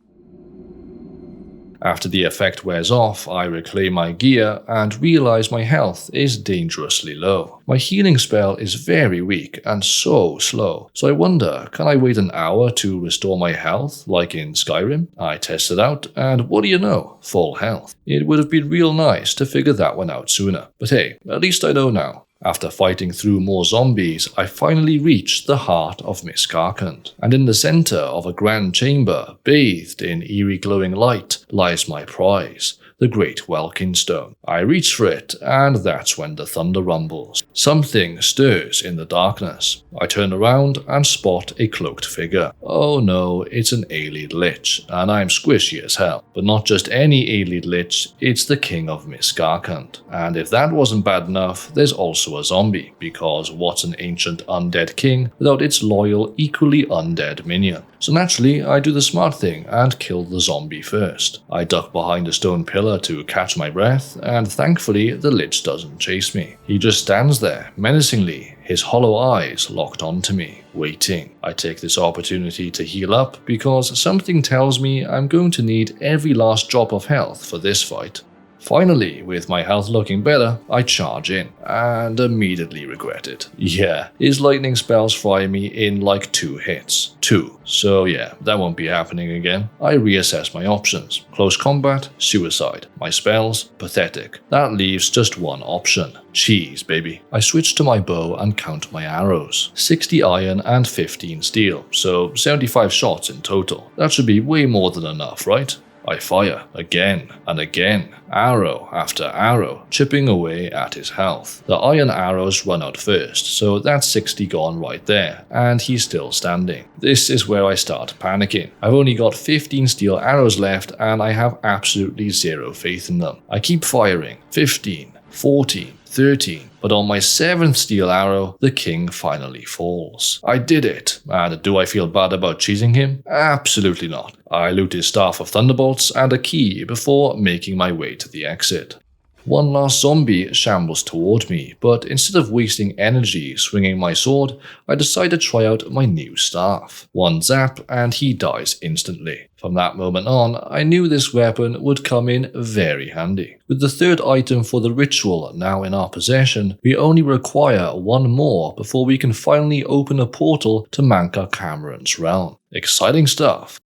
After the effect wears off, I reclaim my gear and realize my health is dangerously low. My healing spell is very weak and so slow, so I wonder, can I wait an hour to restore my health like in Skyrim? I test it out, and what do you know? Full health. It would have been real nice to figure that one out sooner, but hey, at least I know now. After fighting through more zombies, I finally reached the heart of Miscarkand, and in the center of a grand chamber, bathed in eerie glowing light, lies my prize, the Great Welkin Stone. I reach for it, and that's when the thunder rumbles. Something stirs in the darkness. I turn around and spot a cloaked figure. Oh no, it's an Ayleid Lich, and I'm squishy as hell. But not just any Ayleid Lich, it's the King of Miscarkand. And if that wasn't bad enough, there's also a zombie, because what's an ancient undead king without its loyal, equally undead minion? So naturally, I do the smart thing and kill the zombie first. I duck behind a stone pillar to catch my breath, and thankfully the Lich doesn't chase me. He just stands there, menacingly, his hollow eyes locked onto me, waiting. I take this opportunity to heal up because something tells me I'm going to need every last drop of health for this fight. Finally, with my health looking better, I charge in, and immediately regret it. Yeah, his lightning spells fry me in like 2 hits. 2. So yeah, that won't be happening again. I reassess my options. Close combat, suicide. My spells, pathetic. That leaves just one option. Cheese, baby. I switch to my bow and count my arrows. 60 iron and 15 steel, so 75 shots in total. That should be way more than enough, right? I fire again and again, arrow after arrow, chipping away at his health. The iron arrows run out first, so that's 60 gone right there, and he's still standing. This is where I start panicking. I've only got 15 steel arrows left, and I have absolutely zero faith in them. I keep firing. 15, 14, 13, but on my 7th steel arrow, the king finally falls. I did it, and do I feel bad about cheesing him? Absolutely not. I loot his staff of thunderbolts and a key before making my way to the exit. One last zombie shambles toward me, but instead of wasting energy swinging my sword, I decide to try out my new staff. One zap and he dies instantly. From that moment on, I knew this weapon would come in very handy. With the 3rd item for the ritual now in our possession, we only require one more before we can finally open a portal to Manka Cameron's realm. Exciting stuff.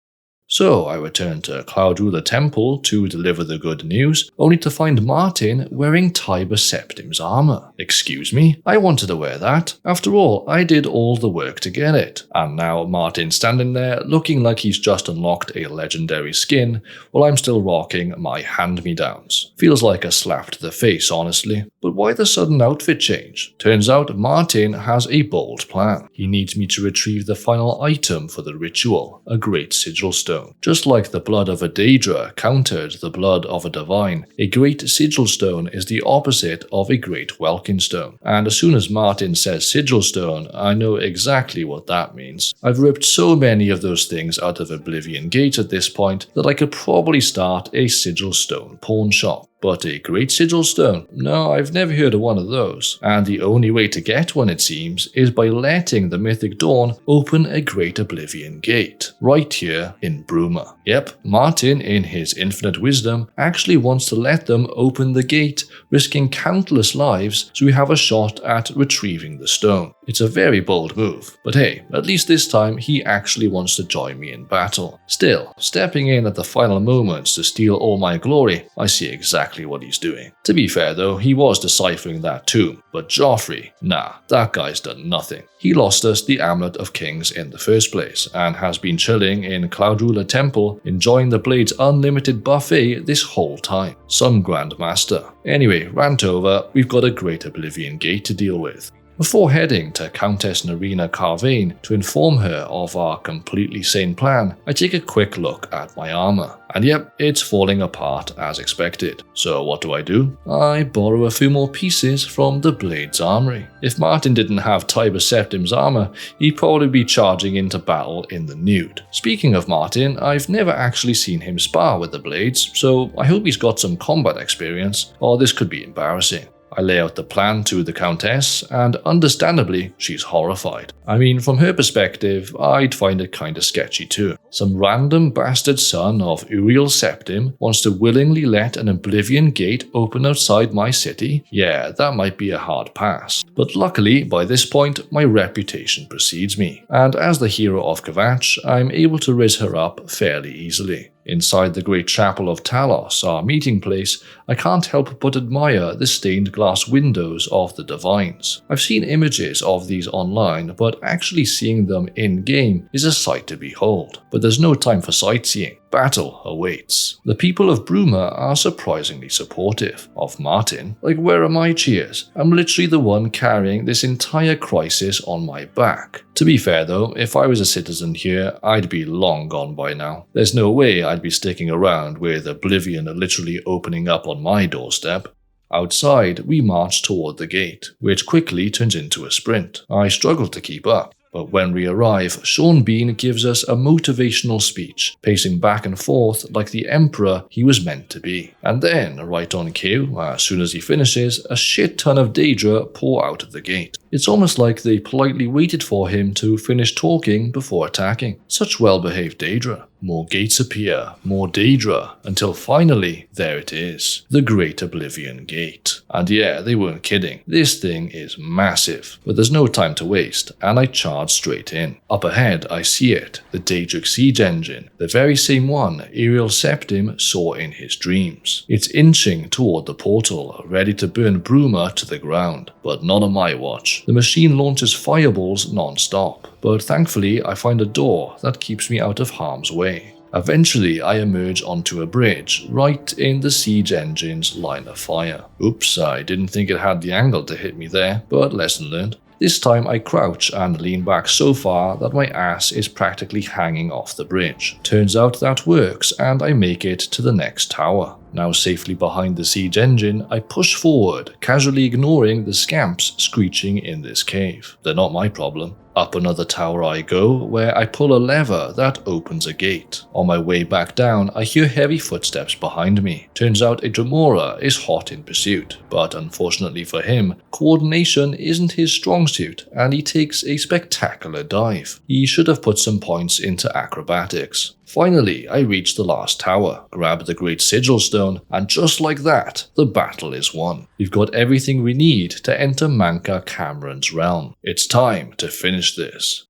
So I returned to Cloud Ruler Temple to deliver the good news, only to find Martin wearing Tiber Septim's armor. Excuse me? I wanted to wear that. After all, I did all the work to get it. And now Martin's standing there looking like he's just unlocked a legendary skin, while I'm still rocking my hand-me-downs. Feels like a slap to the face, honestly. But why the sudden outfit change? Turns out Martin has a bold plan. He needs me to retrieve the final item for the ritual, a great sigil stone. Just like the blood of a Daedra countered the blood of a divine, a great sigil stone is the opposite of a great Welkin stone. And as soon as Martin says sigil stone, I know exactly what that means. I've ripped so many of those things out of Oblivion Gate at this point that I could probably start a sigil stone pawn shop. But a great sigil stone? No, I've never heard of one of those. And the only way to get one, it seems, is by letting the Mythic Dawn open a great Oblivion Gate, right here in Bruma. Yep, Martin, in his infinite wisdom, actually wants to let them open the gate, risking countless lives so we have a shot at retrieving the stone. It's a very bold move, but hey, at least this time he actually wants to join me in battle. Still, stepping in at the final moments to steal all my glory, I see exactly exactly what he's doing. To be fair though, he was deciphering that too, but Joffrey, nah, that guy's done nothing. He lost us the Amulet of Kings in the first place, and has been chilling in Cloud Ruler Temple, enjoying the Blade's unlimited buffet this whole time. Some Grandmaster. Anyway, rant over, we've got a Great Oblivion Gate to deal with. Before heading to Countess Narina Carvane to inform her of our completely sane plan, I take a quick look at my armor. And yep, it's falling apart as expected. So what do? I borrow a few more pieces from the Blade's armory. If Martin didn't have Tiber Septim's armor, he'd probably be charging into battle in the nude. Speaking of Martin, I've never actually seen him spar with the Blades, so I hope he's got some combat experience, or this could be embarrassing. I lay out the plan to the Countess, and understandably, she's horrified. I mean, from her perspective, I'd find it kinda sketchy too. Some random bastard son of Uriel Septim wants to willingly let an Oblivion Gate open outside my city? Yeah, that might be a hard pass. But luckily, by this point, my reputation precedes me, and as the hero of Kvatch, I'm able to raise her up fairly easily. Inside the Great Chapel of Talos, our meeting place, I can't help but admire the stained glass windows of the Divines. I've seen images of these online, but actually seeing them in-game is a sight to behold. But there's no time for sightseeing. Battle awaits. The people of Bruma are surprisingly supportive of Martin. Like, where are my cheers? I'm literally the one carrying this entire crisis on my back. To be fair though, if I was a citizen here, I'd be long gone by now. There's no way I'd be sticking around with Oblivion literally opening up on my doorstep. Outside, we march toward the gate, which quickly turns into a sprint. I struggle to keep up. But when we arrive, Sean Bean gives us a motivational speech, pacing back and forth like the emperor he was meant to be. And then, right on cue, as soon as he finishes, a shit ton of Daedra pour out of the gate. It's almost like they politely waited for him to finish talking before attacking. Such well-behaved Daedra. More gates appear, more Daedra, until finally, there it is. The Great Oblivion Gate. And yeah, they weren't kidding. This thing is massive. But there's no time to waste, and I charge straight in. Up ahead, I see it, the Daedric siege engine, the very same one Uriel Septim saw in his dreams. It's inching toward the portal, ready to burn Bruma to the ground. But not on my watch. The machine launches fireballs non-stop. But thankfully, I find a door that keeps me out of harm's way. Eventually, I emerge onto a bridge, right in the siege engine's line of fire. Oops, I didn't think it had the angle to hit me there, but lesson learned. This time I crouch and lean back so far that my ass is practically hanging off the bridge. Turns out that works, and I make it to the next tower. Now safely behind the siege engine, I push forward, casually ignoring the scamps screeching in this cave. They're not my problem. Up another tower I go, where I pull a lever that opens a gate. On my way back down, I hear heavy footsteps behind me. Turns out a Dremora is hot in pursuit, but unfortunately for him, coordination isn't his strong suit, and he takes a spectacular dive. He should have put some points into acrobatics. Finally, I reach the last tower, grab the Great Sigil Stone, and just like that, the battle is won. We've got everything we need to enter Manka Cameron's realm. It's time to finish this.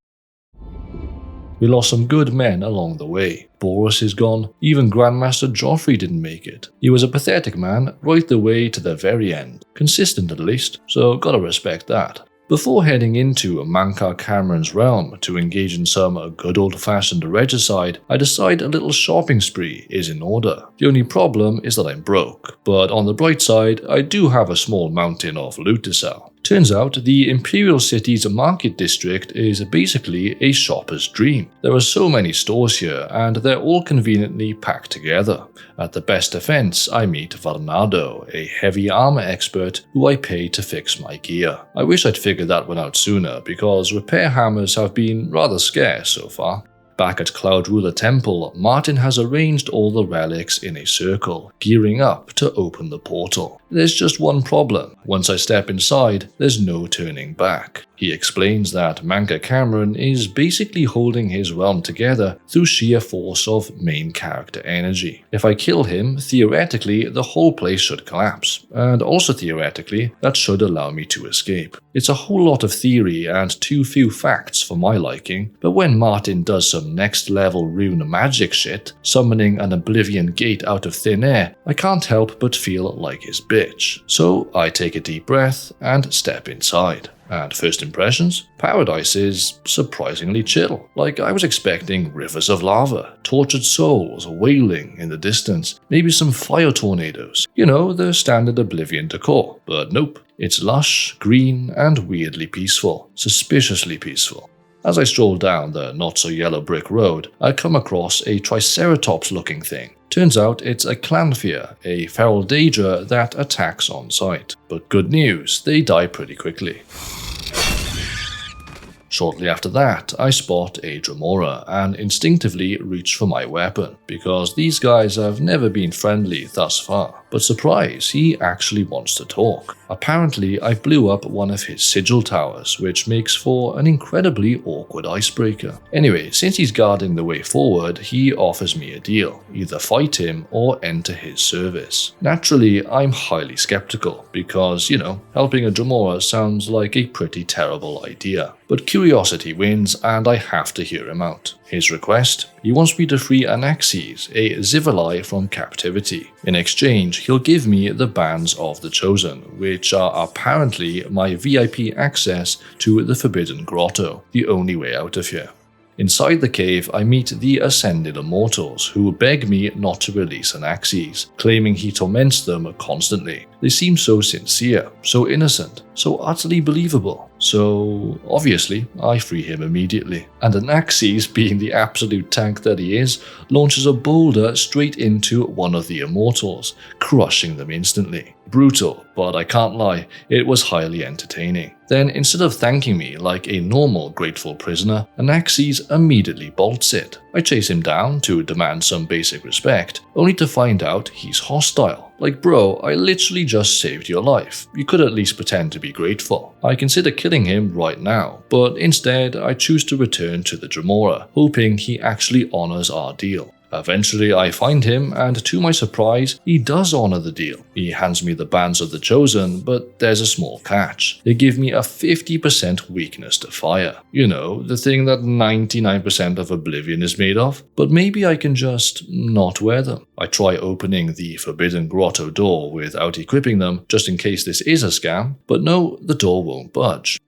We lost some good men along the way. Boris is gone, even Grandmaster Joffrey didn't make it. He was a pathetic man right the way to the very end. Consistent at least, so gotta respect that. Before heading into Manka Cameron's realm to engage in some good old-fashioned regicide, I decide a little shopping spree is in order. The only problem is that I'm broke, but on the bright side, I do have a small mountain of loot to sell. Turns out the Imperial City's market district is basically a shopper's dream. There are so many stores here, and they're all conveniently packed together. At the best defense, I meet Varnado, a heavy armor expert who I pay to fix my gear. I wish I'd figured that one out sooner, because repair hammers have been rather scarce so far. Back at Cloud Ruler Temple, Martin has arranged all the relics in a circle, gearing up to open the portal. There's just one problem. Once I step inside, there's no turning back. He explains that Manka Cameron is basically holding his realm together through sheer force of main character energy. If I kill him, theoretically the whole place should collapse, and also theoretically that should allow me to escape. It's a whole lot of theory and too few facts for my liking, but when Martin does some next level rune magic shit, summoning an Oblivion gate out of thin air, I can't help but feel like his bitch. So I take a deep breath and step inside. And first impressions? Paradise is surprisingly chill. Like, I was expecting rivers of lava, tortured souls wailing in the distance, maybe some fire tornadoes. You know, the standard Oblivion decor. But nope. It's lush, green, and weirdly peaceful. Suspiciously peaceful. As I stroll down the not-so-yellow brick road, I come across a Triceratops-looking thing. Turns out it's a Clanfear, a feral daedra that attacks on sight. But good news, they die pretty quickly. Shortly after that, I spot a Dremora and instinctively reach for my weapon, because these guys have never been friendly thus far. But surprise, he actually wants to talk. Apparently, I blew up one of his sigil towers, which makes for an incredibly awkward icebreaker. Anyway, since he's guarding the way forward, he offers me a deal. Either fight him or enter his service. Naturally, I'm highly skeptical, because, you know, helping a Dremora sounds like a pretty terrible idea. But curiosity wins, and I have to hear him out. His request? He wants me to free Anaxes, a Zivalai, from captivity. In exchange, he'll give me the Bands of the Chosen, which are apparently my VIP access to the Forbidden Grotto, the only way out of here. Inside the cave, I meet the Ascended Immortals, who beg me not to release Anaxes, claiming he torments them constantly. They seem so sincere, so innocent, so utterly believable. So, obviously, I free him immediately. And Anaxes, being the absolute tank that he is, launches a boulder straight into one of the Immortals, crushing them instantly. Brutal, but I can't lie, it was highly entertaining. Then, instead of thanking me like a normal grateful prisoner, Anaxes immediately bolts it. I chase him down to demand some basic respect, only to find out he's hostile. Like, bro, I literally just saved your life. You could at least pretend to be grateful. I consider killing him right now, but instead I choose to return to the Dremora, hoping he actually honors our deal. Eventually I find him, and to my surprise, he does honor the deal. He hands me the Bands of the Chosen, but there's a small catch. They give me a 50% weakness to fire. You know, the thing that 99% of Oblivion is made of. But maybe I can just not wear them. I try opening the Forbidden Grotto door without equipping them, just in case this is a scam, but no, the door won't budge.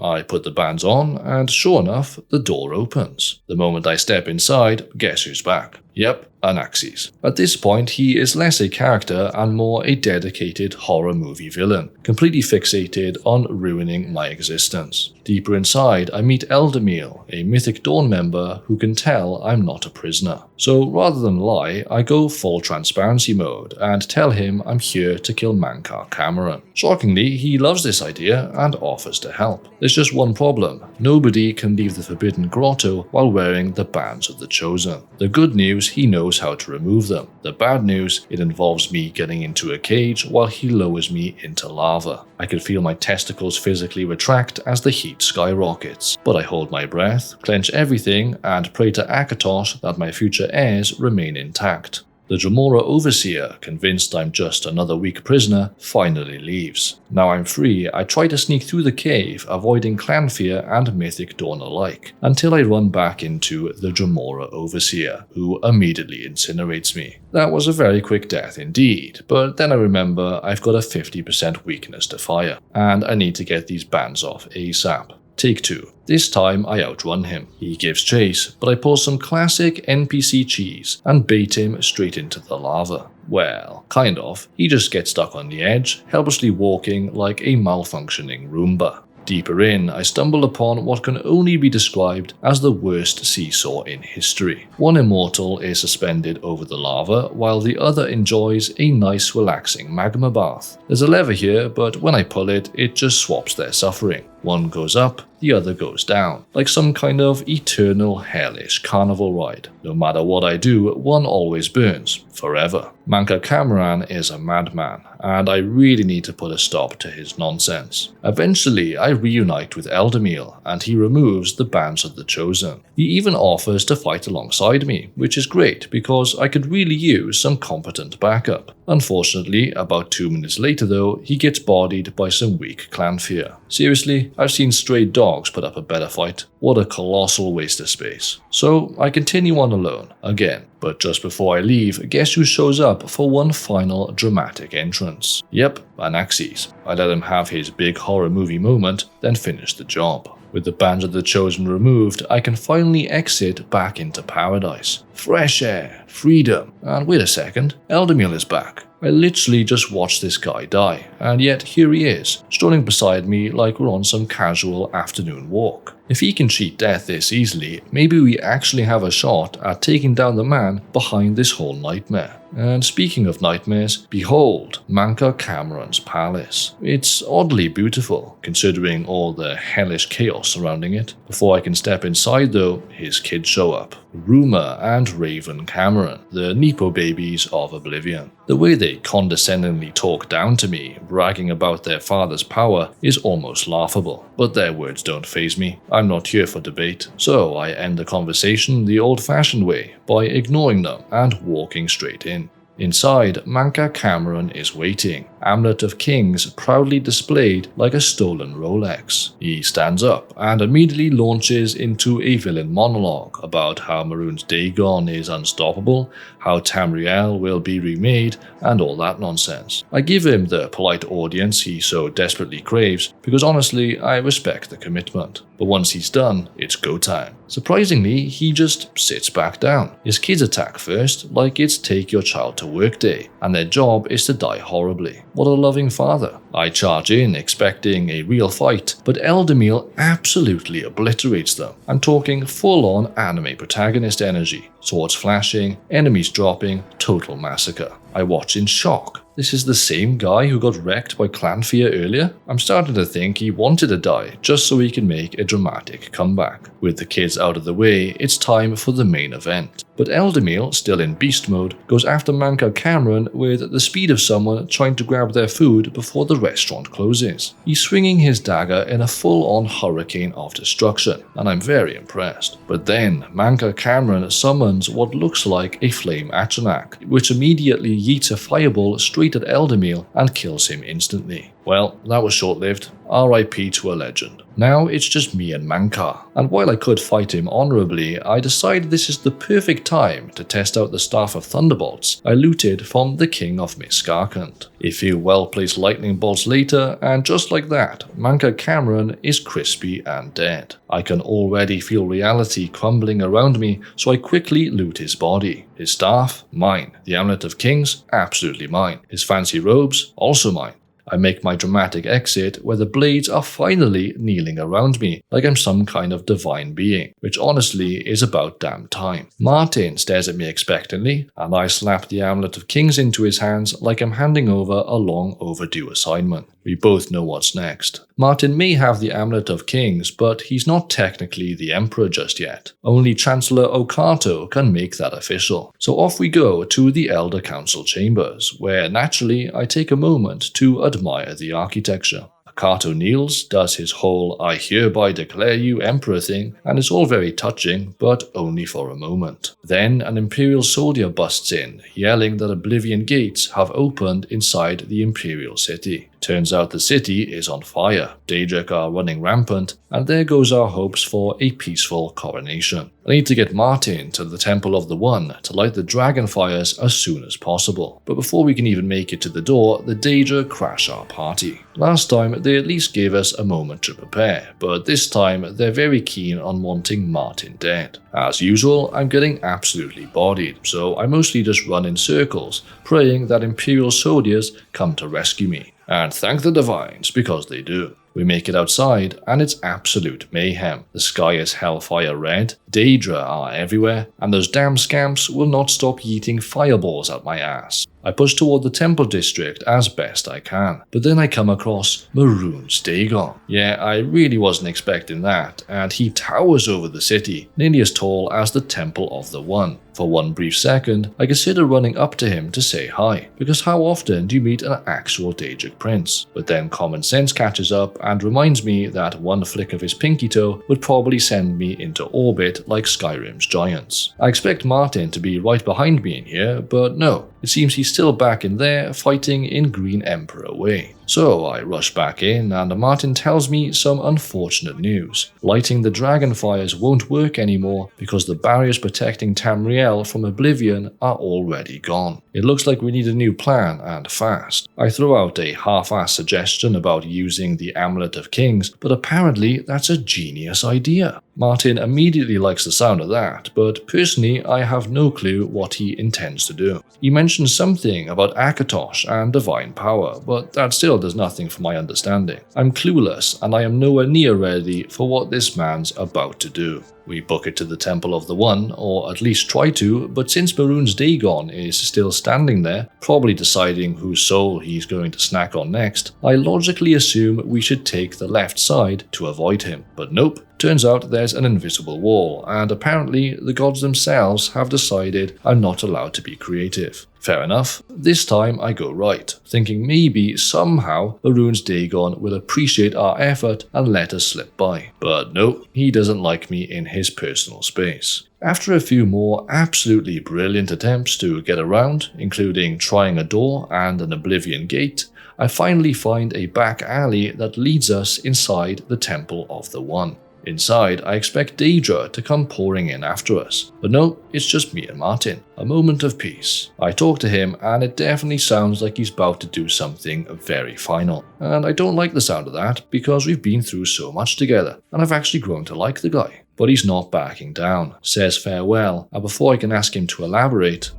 I put the bands on, and sure enough, the door opens. The moment I step inside, guess who's back? Yep, Anaxes. At this point, he is less a character and more a dedicated horror movie villain, completely fixated on ruining my existence. Deeper inside, I meet Eldermeal, a Mythic Dawn member who can tell I'm not a prisoner. So rather than lie, I go full transparency mode and tell him I'm here to kill Manka Cameron. Shockingly, he loves this idea and offers to help. There's just one problem. Nobody can leave the Forbidden Grotto while wearing the Bands of the Chosen. The good news, he knows how to remove them. The bad news, it involves me getting into a cage while he lowers me into lava. I can feel my testicles physically retract as the heat skyrockets, but I hold my breath, clench everything, and pray to Akatosh that my future heirs remain intact. The Dremora Overseer, convinced I'm just another weak prisoner, finally leaves. Now I'm free, I try to sneak through the cave, avoiding Clanfear and Mythic Dawn alike, until I run back into the Dremora Overseer, who immediately incinerates me. That was a very quick death indeed, but then I remember I've got a 50% weakness to fire, and I need to get these bands off ASAP. Take 2. This time I outrun him. He gives chase, but I pull some classic NPC cheese and bait him straight into the lava. Well, kind of. He just gets stuck on the edge, helplessly walking like a malfunctioning Roomba. Deeper in, I stumble upon what can only be described as the worst seesaw in history. One immortal is suspended over the lava, while the other enjoys a nice relaxing magma bath. There's a lever here, but when I pull it, it just swaps their suffering. One goes up, the other goes down, like some kind of eternal hellish carnival ride. No matter what I do, one always burns, forever. Manka Cameron is a madman, and I really need to put a stop to his nonsense. Eventually, I reunite with Eldermeal, and he removes the bands of the Chosen. He even offers to fight alongside me, which is great because I could really use some competent backup. Unfortunately, about 2 minutes later though, he gets bodied by some weak clan fear. Seriously, I've seen stray dogs put up a better fight. What a colossal waste of space. So I continue on alone, again. But just before I leave, guess who shows up for one final dramatic entrance? Yep, Anaxes. I let him have his big horror movie moment, then finish the job. With the bands of the Chosen removed, I can finally exit back into paradise. Fresh air, freedom, and wait a second, Eldermeal is back. I literally just watched this guy die, and yet here he is, strolling beside me like we're on some casual afternoon walk. If he can cheat death this easily, maybe we actually have a shot at taking down the man behind this whole nightmare. And speaking of nightmares, behold, Manka Cameron's palace. It's oddly beautiful, considering all the hellish chaos surrounding it. Before I can step inside though, his kids show up. Rumour and Raven Cameron, the Nepo babies of Oblivion. The way they condescendingly talk down to me, bragging about their father's power, is almost laughable. But their words don't faze me. I'm not here for debate, so I end the conversation the old-fashioned way, by ignoring them and walking straight in. Inside, Manka Cameron is waiting, Amulet of Kings proudly displayed like a stolen Rolex. He stands up and immediately launches into a villain monologue about how Maroon's Dagon is unstoppable, how Tamriel will be remade, and all that nonsense. I give him the polite audience he so desperately craves because honestly, I respect the commitment. But once he's done, it's go time. Surprisingly, he just sits back down. His kids attack first, like it's take your child to work day, and their job is to die horribly. What a loving father. I charge in expecting a real fight, but Eldermeal absolutely obliterates them. I'm talking full-on anime protagonist energy. Swords flashing, enemies dropping, total massacre. I watch in shock. This is the same guy who got wrecked by clan fear earlier? I'm starting to think he wanted to die just so he can make a dramatic comeback. With the kids out of the way, it's time for the main event. But Eldermeal, still in beast mode, goes after Manka Cameron with the speed of someone trying to grab their food before the restaurant closes. He's swinging his dagger in a full-on hurricane of destruction, and I'm very impressed. But then, Manka Cameron summons what looks like a flame Atronach, which immediately yeets a fireball straight at Eldermeal and kills him instantly. Well, that was short-lived. RIP to a legend. Now it's just me and Manka, and while I could fight him honorably, I decided this is the perfect time to test out the Staff of Thunderbolts I looted from the King of Miscarkant. A few well-placed lightning bolts later, and just like that, Manka Cameron is crispy and dead. I can already feel reality crumbling around me, so I quickly loot his body. His staff? Mine. The Amulet of Kings? Absolutely mine. His fancy robes? Also mine. I make my dramatic exit where the blades are finally kneeling around me like I'm some kind of divine being, which honestly is about damn time. Martin stares at me expectantly, and I slap the Amulet of Kings into his hands like I'm handing over a long overdue assignment. We both know what's next. Martin may have the Amulet of Kings, but he's not technically the Emperor just yet. Only Chancellor Okato can make that official. So off we go to the Elder Council chambers, where naturally I take a moment to admire the architecture. Okato kneels, does his whole I hereby declare you Emperor thing, and it's all very touching, but only for a moment. Then an Imperial soldier busts in, yelling that Oblivion gates have opened inside the Imperial city. Turns out the city is on fire, Daedric are running rampant, and there goes our hopes for a peaceful coronation. I need to get Martin to the Temple of the One to light the dragon fires as soon as possible. But before we can even make it to the door, the Daedra crash our party. Last time they at least gave us a moment to prepare, but this time they're very keen on wanting Martin dead. As usual, I'm getting absolutely bodied, so I mostly just run in circles, praying that Imperial soldiers come to rescue me. And thank the divines, because they do. We make it outside, and it's absolute mayhem. The sky is hellfire red, Daedra are everywhere, and those damn scamps will not stop yeeting fireballs at my ass. I push toward the temple district as best I can, but then I come across Maroon's Dagon. Yeah, I really wasn't expecting that, and he towers over the city, nearly as tall as the Temple of the One. For one brief second, I consider running up to him to say hi, because how often do you meet an actual Daedric prince? But then common sense catches up and reminds me that one flick of his pinky toe would probably send me into orbit like Skyrim's giants. I expect Martin to be right behind me in here, but no, it seems he's still back in there fighting in Green Emperor way. So I rush back in and Martin tells me some unfortunate news. Lighting the dragon fires won't work anymore because the barriers protecting Tamriel from Oblivion are already gone. It looks like we need a new plan and fast. I throw out a half-assed suggestion about using the Amulet of Kings, but apparently that's a genius idea. Martin immediately likes the sound of that, but personally I have no clue what he intends to do. He mentions something about Akatosh and divine power, but that still does nothing for my understanding. I'm clueless and I am nowhere near ready for what this man's about to do. We book it to the Temple of the One, or at least try to, but since Maroon's Dagon is still standing there, probably deciding whose soul he's going to snack on next, I logically assume we should take the left side to avoid him. But nope, turns out there's an invisible wall, and apparently the gods themselves have decided I'm not allowed to be creative. Fair enough, this time I go right, thinking maybe somehow Maroon's Dagon will appreciate our effort and let us slip by. But no, he doesn't like me in his personal space. After a few more absolutely brilliant attempts to get around, including trying a door and an Oblivion gate, I finally find a back alley that leads us inside the Temple of the One. Inside, I expect Daedra to come pouring in after us, but no, it's just me and Martin. A moment of peace. I talk to him and it definitely sounds like he's about to do something very final. And I don't like the sound of that because we've been through so much together and I've actually grown to like the guy. But he's not backing down, says farewell, and before I can ask him to elaborate,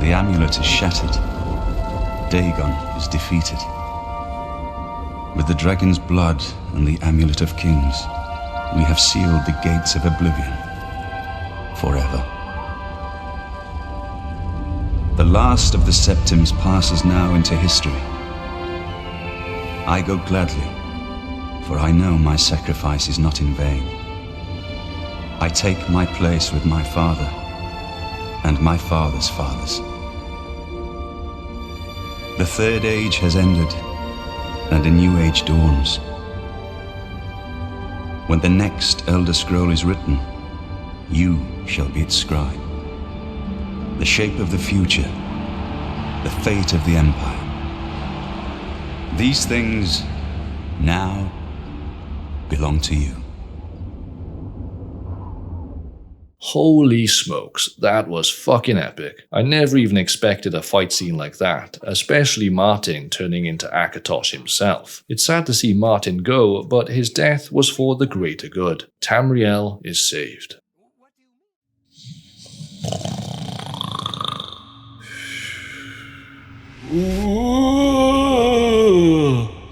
The amulet is shattered. Dagon is defeated. With the dragon's blood and the Amulet of Kings, we have sealed the gates of Oblivion forever. The last of the Septims passes now into history. I go gladly, for I know my sacrifice is not in vain. I take my place with my father and my father's fathers. The Third Age has ended, and a new age dawns. When the next Elder Scroll is written, you shall be its scribe. The shape of the future, the fate of the Empire. These things now belong to you. Holy smokes, that was fucking epic. I never even expected a fight scene like that, especially Martin turning into Akatosh himself. It's sad to see Martin go, but his death was for the greater good. Tamriel is saved.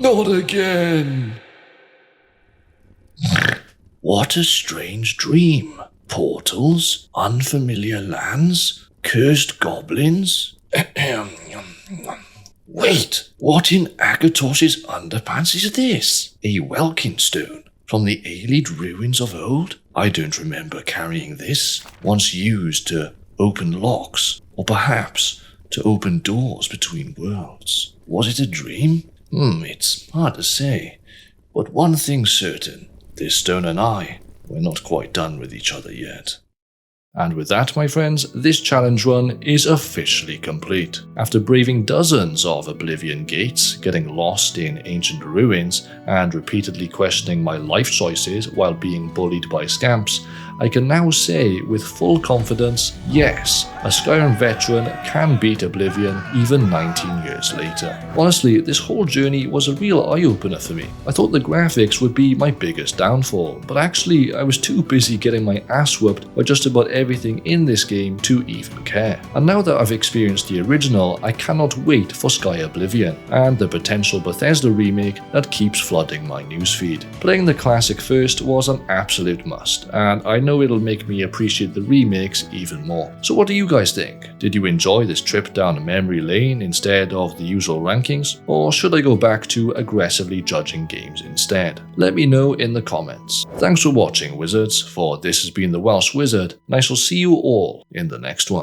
Not again! What a strange dream. Portals, unfamiliar lands, cursed goblins. Wait, what in Akatosh's underpants is this? A Welkin stone from the Aelid ruins of old? I don't remember carrying this, once used to open locks, or perhaps to open doors between worlds. Was it a dream? It's hard to say. But one thing's certain, this stone and I, we're not quite done with each other yet. And with that, my friends, this challenge run is officially complete. After braving dozens of Oblivion gates, getting lost in ancient ruins, and repeatedly questioning my life choices while being bullied by scamps, I can now say with full confidence, yes, a Skyrim veteran can beat Oblivion even 19 years later. Honestly, this whole journey was a real eye-opener for me. I thought the graphics would be my biggest downfall, but actually I was too busy getting my ass whooped by just about everything in this game to even care. And now that I've experienced the original, I cannot wait for Sky Oblivion, and the potential Bethesda remake that keeps flooding my newsfeed. Playing the classic first was an absolute must, and I know it'll make me appreciate the remakes even more. So what do you guys think? Did you enjoy this trip down memory lane instead of the usual rankings? Or should I go back to aggressively judging games instead? Let me know in the comments. Thanks for watching, wizards, for this has been the Welsh Wizard, and I shall see you all in the next one.